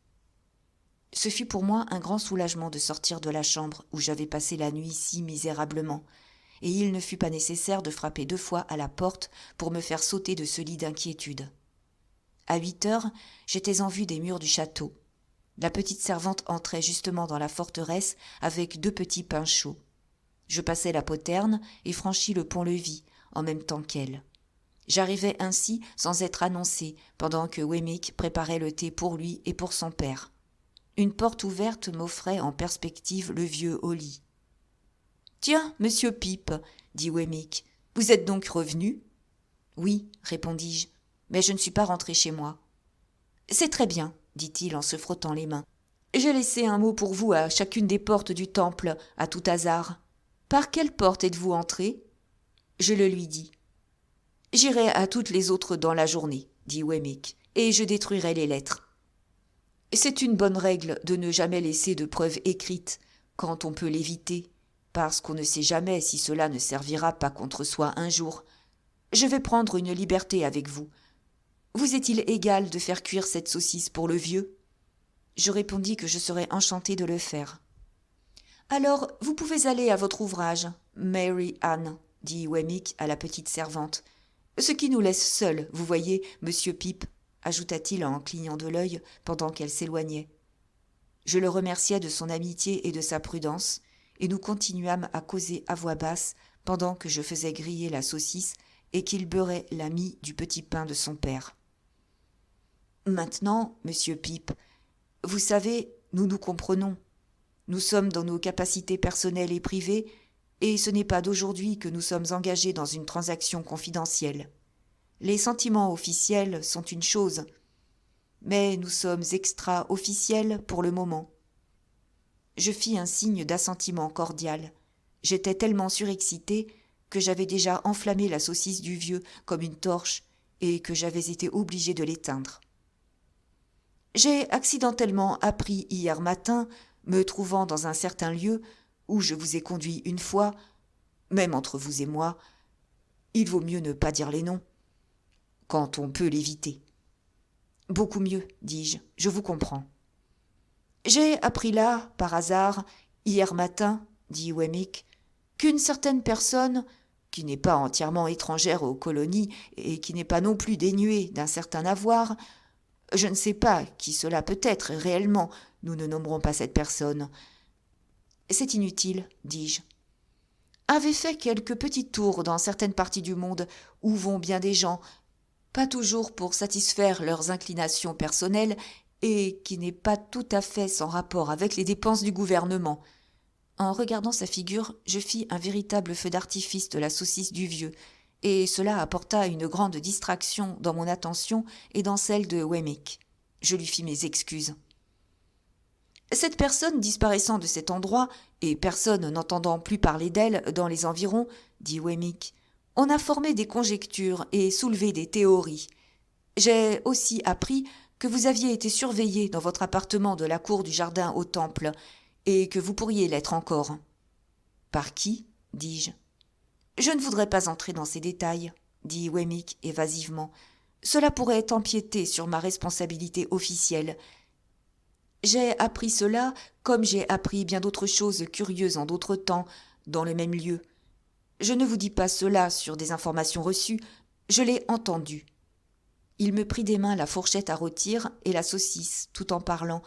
Ce fut pour moi un grand soulagement de sortir de la chambre où j'avais passé la nuit si misérablement, et il ne fut pas nécessaire de frapper 2 fois à la porte pour me faire sauter de ce lit d'inquiétude. À 8 heures, j'étais en vue des murs du château. La petite servante entrait justement dans la forteresse avec 2 petits pains chauds. Je passai la poterne et franchis le pont-levis en même temps qu'elle. J'arrivai ainsi sans être annoncé pendant que Wemmick préparait le thé pour lui et pour son père. Une porte ouverte m'offrait en perspective le vieux au lit. « Tiens, monsieur Pipe, dit Wemmick, vous êtes donc revenu ?»« Oui, répondis-je, mais je ne suis pas rentré chez moi. »« C'est très bien, dit-il en se frottant les mains. J'ai laissé un mot pour vous à chacune des portes du temple, à tout hasard. Par quelle porte êtes-vous entré ? » Je le lui dis. « J'irai à toutes les autres dans la journée, dit Wemmick, et je détruirai les lettres. C'est une bonne règle de ne jamais laisser de preuves écrites, quand on peut l'éviter, parce qu'on ne sait jamais si cela ne servira pas contre soi un jour. Je vais prendre une liberté avec vous. Vous est-il égal de faire cuire cette saucisse pour le vieux ? Je répondis que je serais enchantée de le faire. Alors, vous pouvez aller à votre ouvrage, Mary Ann, dit Wemmick à la petite servante. Ce qui nous laisse seuls, vous voyez, monsieur Pipe, ajouta-t-il en clignant de l'œil pendant qu'elle s'éloignait. Je le remerciai de son amitié et de sa prudence, et nous continuâmes à causer à voix basse pendant que je faisais griller la saucisse et qu'il beurrait la mie du petit pain de son père. Maintenant, monsieur Pipe, vous savez, nous nous comprenons. Nous sommes dans nos capacités personnelles et privées, et ce n'est pas d'aujourd'hui que nous sommes engagés dans une transaction confidentielle. Les sentiments officiels sont une chose, mais nous sommes extra-officiels pour le moment. Je fis un signe d'assentiment cordial. J'étais tellement surexcitée que j'avais déjà enflammé la saucisse du vieux comme une torche et que j'avais été obligée de l'éteindre. J'ai accidentellement appris hier matin, me trouvant dans un certain lieu où je vous ai conduit une fois, même entre vous et moi, il vaut mieux ne pas dire les noms, quand on peut l'éviter. Beaucoup mieux, dis-je, je vous comprends. J'ai appris là, par hasard, hier matin, dit Wemmick, qu'une certaine personne, qui n'est pas entièrement étrangère aux colonies et qui n'est pas non plus dénuée d'un certain avoir, je ne sais pas qui cela peut être réellement, nous ne nommerons pas cette personne. C'est inutile, dis-je. Avait fait quelques petites tours dans certaines parties du monde où vont bien des gens, pas toujours pour satisfaire leurs inclinations personnelles et qui n'est pas tout à fait sans rapport avec les dépenses du gouvernement. En regardant sa figure, je fis un véritable feu d'artifice de la saucisse du vieux, et cela apporta une grande distraction dans mon attention et dans celle de Wemmick. Je lui fis mes excuses. Cette personne disparaissant de cet endroit, et personne n'entendant plus parler d'elle dans les environs, dit Wemmick, on a formé des conjectures et soulevé des théories. J'ai aussi appris que vous aviez été surveillé dans votre appartement de la cour du jardin au temple, et que vous pourriez l'être encore. Par qui ? dis-je. Je ne voudrais pas entrer dans ces détails, dit Wemmick évasivement. Cela pourrait empiéter sur ma responsabilité officielle. J'ai appris cela comme j'ai appris bien d'autres choses curieuses en d'autres temps, dans le même lieu. Je ne vous dis pas cela sur des informations reçues, je l'ai entendu. Il me prit des mains la fourchette à rôtir et la saucisse, tout en parlant,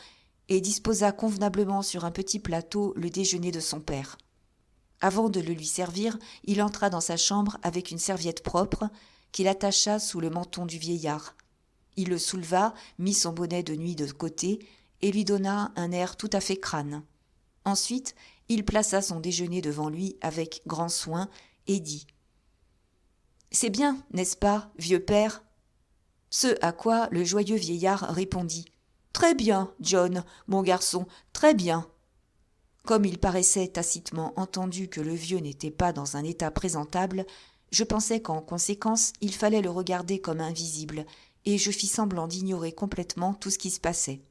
et disposa convenablement sur un petit plateau le déjeuner de son père. Avant de le lui servir, il entra dans sa chambre avec une serviette propre qu'il attacha sous le menton du vieillard. Il le souleva, mit son bonnet de nuit de côté et lui donna un air tout à fait crâne. Ensuite, il plaça son déjeuner devant lui avec grand soin et dit « C'est bien, n'est-ce pas, vieux père ?» Ce à quoi le joyeux vieillard répondit « Très bien, John, mon garçon, très bien. » Comme il paraissait tacitement entendu que le vieux n'était pas dans un état présentable, je pensais qu'en conséquence il fallait le regarder comme invisible, et je fis semblant d'ignorer complètement tout ce qui se passait.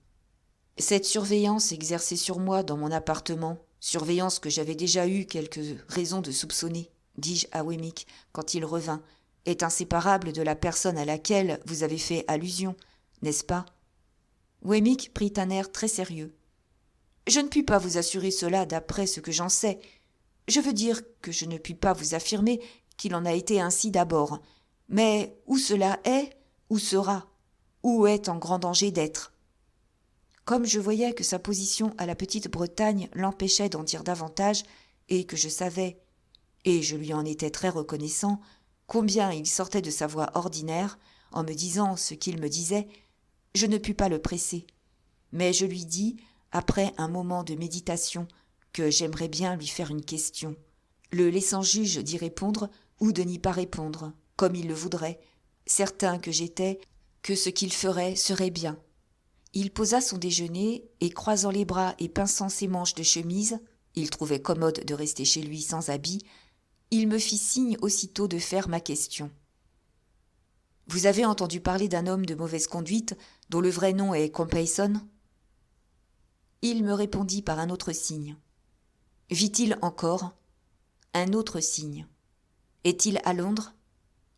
Cette surveillance exercée sur moi dans mon appartement, surveillance que j'avais déjà eu quelques raisons de soupçonner, dis-je à Wemmick quand il revint, est inséparable de la personne à laquelle vous avez fait allusion, n'est-ce pas ? Wemmick prit un air très sérieux. Je ne puis pas vous assurer cela d'après ce que j'en sais. Je veux dire que je ne puis pas vous affirmer qu'il en a été ainsi d'abord. Mais où cela est, où sera, où est en grand danger d'être. Comme je voyais que sa position à la Petite-Bretagne l'empêchait d'en dire davantage, et que je savais, et je lui en étais très reconnaissant, combien il sortait de sa voie ordinaire, en me disant ce qu'il me disait, je ne pus pas le presser. Mais je lui dis, après un moment de méditation, que j'aimerais bien lui faire une question, le laissant juge d'y répondre ou de n'y pas répondre, comme il le voudrait, certain que j'étais que ce qu'il ferait serait bien. Il posa son déjeuner et, croisant les bras et pinçant ses manches de chemise, il trouvait commode de rester chez lui sans habit, il me fit signe aussitôt de faire ma question. « Vous avez entendu parler d'un homme de mauvaise conduite dont le vrai nom est Compeyson ?» Il me répondit par un autre signe. Vit-il encore ? Un autre signe. Est-il à Londres ?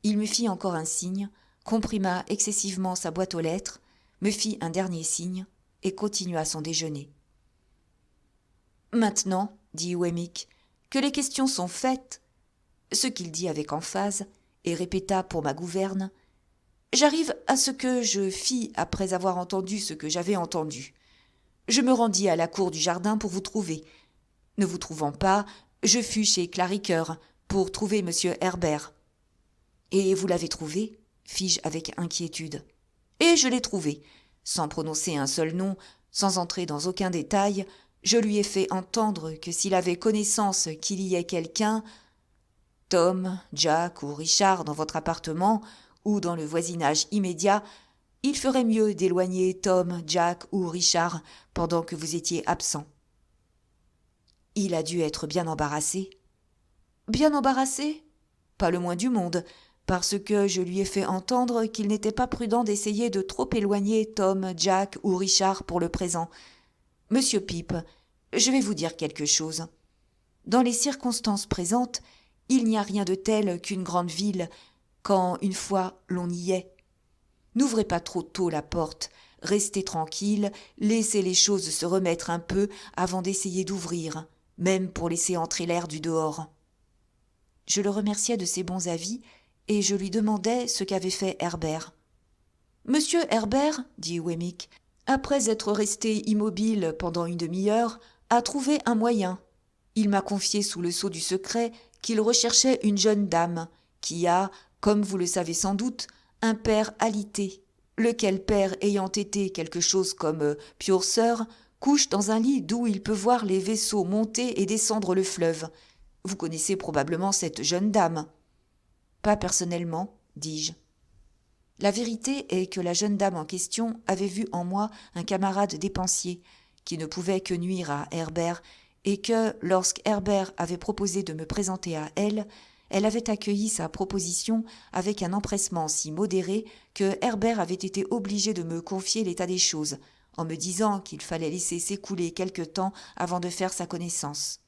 Il me fit encore un signe, comprima excessivement sa boîte aux lettres, me fit un dernier signe et continua son déjeuner. Maintenant, dit Wemmick, que les questions sont faites, ce qu'il dit avec emphase et répéta pour ma gouverne, j'arrive à ce que je fis après avoir entendu ce que j'avais entendu. Je me rendis à la cour du jardin pour vous trouver. Ne vous trouvant pas, je fus chez Clarriker pour trouver M. Herbert. Et vous l'avez trouvé ? Fis-je avec inquiétude. Et je l'ai trouvé. Sans prononcer un seul nom, sans entrer dans aucun détail, je lui ai fait entendre que s'il avait connaissance qu'il y ait quelqu'un, Tom, Jack ou Richard dans votre appartement ou dans le voisinage immédiat, il ferait mieux d'éloigner Tom, Jack ou Richard pendant que vous étiez absent. Il a dû être bien embarrassé. Bien embarrassé ? Pas le moins du monde, parce que je lui ai fait entendre qu'il n'était pas prudent d'essayer de trop éloigner Tom, Jack ou Richard pour le présent. Monsieur Pipe, je vais vous dire quelque chose. Dans les circonstances présentes, il n'y a rien de tel qu'une grande ville, quand une fois l'on y est. N'ouvrez pas trop tôt la porte, restez tranquille, laissez les choses se remettre un peu avant d'essayer d'ouvrir, même pour laisser entrer l'air du dehors. Je le remerciais de ses bons avis, et je lui demandais ce qu'avait fait Herbert. « Monsieur Herbert, dit Wemmick, après être resté immobile pendant une demi-heure, a trouvé un moyen. Il m'a confié sous le sceau du secret qu'il recherchait une jeune dame, qui a, comme vous le savez sans doute, un père alité, lequel père ayant été quelque chose comme purser, couche dans un lit d'où il peut voir les vaisseaux monter et descendre le fleuve. Vous connaissez probablement cette jeune dame. » Pas personnellement, dis-je. La vérité est que la jeune dame en question avait vu en moi un camarade dépensier, qui ne pouvait que nuire à Herbert, et que, lorsqu'Herbert avait proposé de me présenter à elle, elle avait accueilli sa proposition avec un empressement si modéré que Herbert avait été obligé de me confier l'état des choses, en me disant qu'il fallait laisser s'écouler quelque temps avant de faire sa connaissance.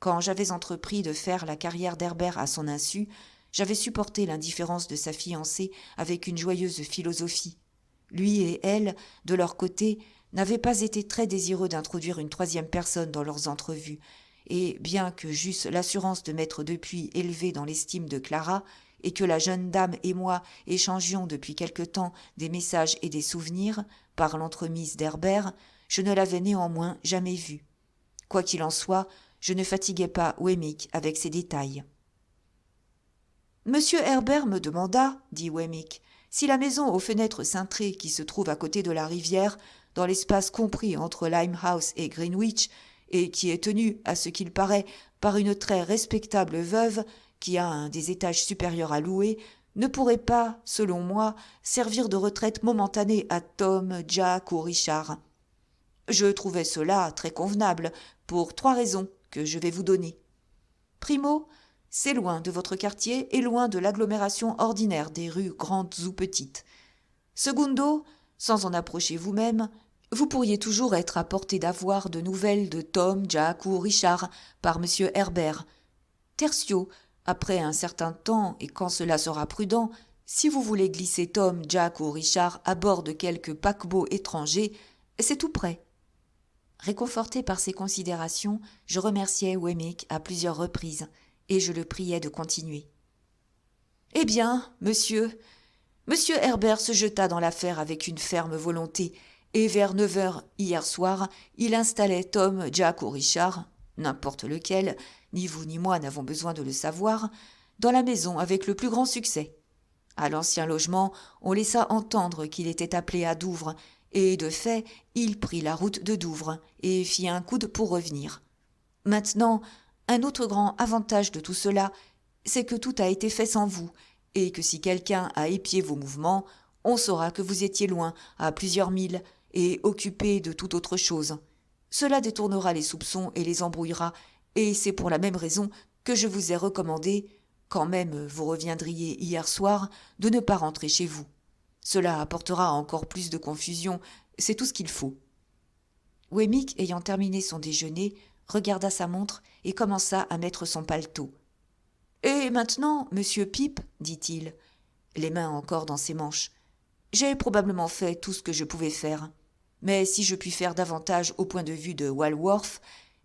Quand j'avais entrepris de faire la carrière d'Herbert à son insu, j'avais supporté l'indifférence de sa fiancée avec une joyeuse philosophie. Lui et elle, de leur côté, n'avaient pas été très désireux d'introduire une troisième personne dans leurs entrevues, et bien que j'eusse l'assurance de m'être depuis élevé dans l'estime de Clara, et que la jeune dame et moi échangions depuis quelque temps des messages et des souvenirs, par l'entremise d'Herbert, je ne l'avais néanmoins jamais vue. Quoi qu'il en soit, je ne fatiguais pas Wemmick avec ces détails. Monsieur Herbert me demanda, dit Wemmick, si la maison aux fenêtres cintrées qui se trouve à côté de la rivière, dans l'espace compris entre Limehouse et Greenwich, et qui est tenue, à ce qu'il paraît, par une très respectable veuve, qui a un des étages supérieurs à louer, ne pourrait pas, selon moi, servir de retraite momentanée à Tom, Jack ou Richard. Je trouvais cela très convenable, pour 3 raisons que je vais vous donner. Primo, c'est loin de votre quartier et loin de l'agglomération ordinaire des rues grandes ou petites. Secundo, sans en approcher vous-même, vous pourriez toujours être à portée d'avoir de nouvelles de Tom, Jack ou Richard par M. Herbert. Tertio, après un certain temps et quand cela sera prudent, si vous voulez glisser Tom, Jack ou Richard à bord de quelque paquebot étranger, c'est tout près. Réconforté par ces considérations, je remerciai Wemmick à plusieurs reprises, et je le priai de continuer. « Eh bien, monsieur Herbert se jeta dans l'affaire avec une ferme volonté, et vers 9 heures hier soir, il installait Tom, Jack ou Richard, n'importe lequel, ni vous ni moi n'avons besoin de le savoir, dans la maison avec le plus grand succès. À l'ancien logement, on laissa entendre qu'il était appelé à Douvres, et de fait, il prit la route de Douvres et fit un coude pour revenir. Maintenant, un autre grand avantage de tout cela, c'est que tout a été fait sans vous, et que si quelqu'un a épié vos mouvements, on saura que vous étiez loin, à plusieurs milles, et occupé de toute autre chose. Cela détournera les soupçons et les embrouillera, et c'est pour la même raison que je vous ai recommandé, quand même vous reviendriez hier soir, de ne pas rentrer chez vous. Cela apportera encore plus de confusion, c'est tout ce qu'il faut. » Wemmick, ayant terminé son déjeuner, regarda sa montre et commença à mettre son paletot. « Et maintenant, monsieur Pip, dit-il, les mains encore dans ses manches, j'ai probablement fait tout ce que je pouvais faire. Mais si je puis faire davantage au point de vue de Walworth,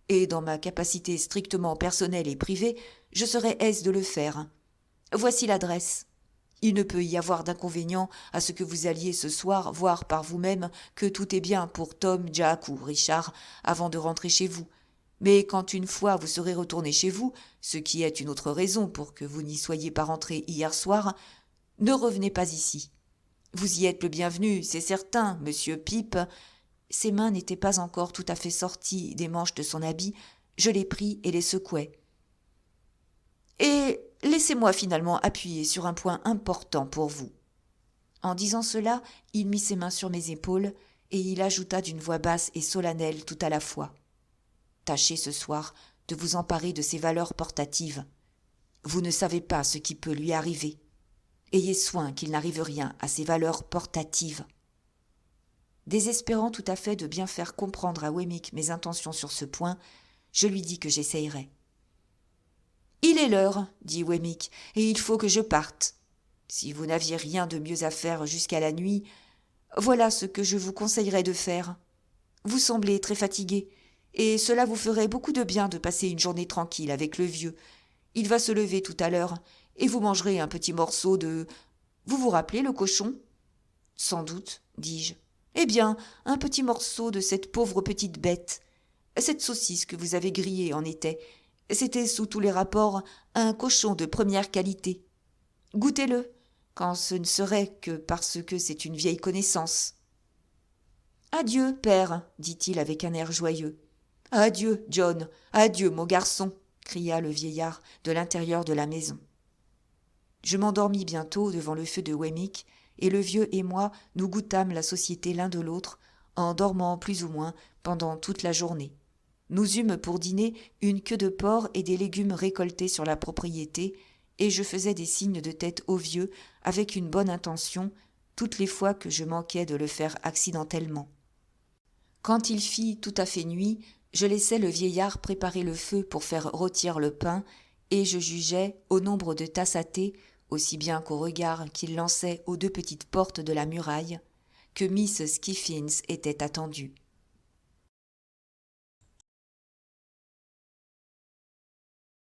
et dans ma capacité strictement personnelle et privée, je serais aise de le faire. Voici l'adresse. Il ne peut y avoir d'inconvénient à ce que vous alliez ce soir voir par vous-même que tout est bien pour Tom, Jack ou Richard avant de rentrer chez vous. Mais quand une fois vous serez retourné chez vous, ce qui est une autre raison pour que vous n'y soyez pas rentré hier soir, ne revenez pas ici. Vous y êtes le bienvenu, c'est certain, monsieur Pip. » Ses mains n'étaient pas encore tout à fait sorties des manches de son habit, je les pris et les secouai. « Et laissez-moi finalement appuyer sur un point important pour vous. » En disant cela, il mit ses mains sur mes épaules et il ajouta d'une voix basse et solennelle tout à la fois. « Tâchez ce soir de vous emparer de ces valeurs portatives. Vous ne savez pas ce qui peut lui arriver. Ayez soin qu'il n'arrive rien à ces valeurs portatives. » Désespérant tout à fait de bien faire comprendre à Wemmick mes intentions sur ce point, je lui dis que j'essayerais. « Il est l'heure, dit Wemmick, et il faut que je parte. Si vous n'aviez rien de mieux à faire jusqu'à la nuit, voilà ce que je vous conseillerais de faire. Vous semblez très fatigué, et cela vous ferait beaucoup de bien de passer une journée tranquille avec le vieux. Il va se lever tout à l'heure, et vous mangerez un petit morceau de... Vous vous rappelez le cochon ? Sans doute, dis-je. Eh bien, un petit morceau de cette pauvre petite bête. Cette saucisse que vous avez grillée en était. C'était sous tous les rapports un cochon de première qualité. Goûtez-le, quand ce ne serait que parce que c'est une vieille connaissance. « Adieu, père, dit-il avec un air joyeux. « Adieu, John, adieu, mon garçon, cria le vieillard de l'intérieur de la maison. Je m'endormis bientôt devant le feu de Wemmick, et le vieux et moi nous goûtâmes la société l'un de l'autre, en dormant plus ou moins pendant toute la journée. Nous eûmes pour dîner une queue de porc et des légumes récoltés sur la propriété, et je faisais des signes de tête au vieux avec une bonne intention, toutes les fois que je manquais de le faire accidentellement. Quand il fit tout à fait nuit, je laissai le vieillard préparer le feu pour faire rôtir le pain, et je jugeais, au nombre de tasses à thé, aussi bien qu'au regard qu'il lançait aux 2 petites portes de la muraille, que Miss Skiffins était attendue.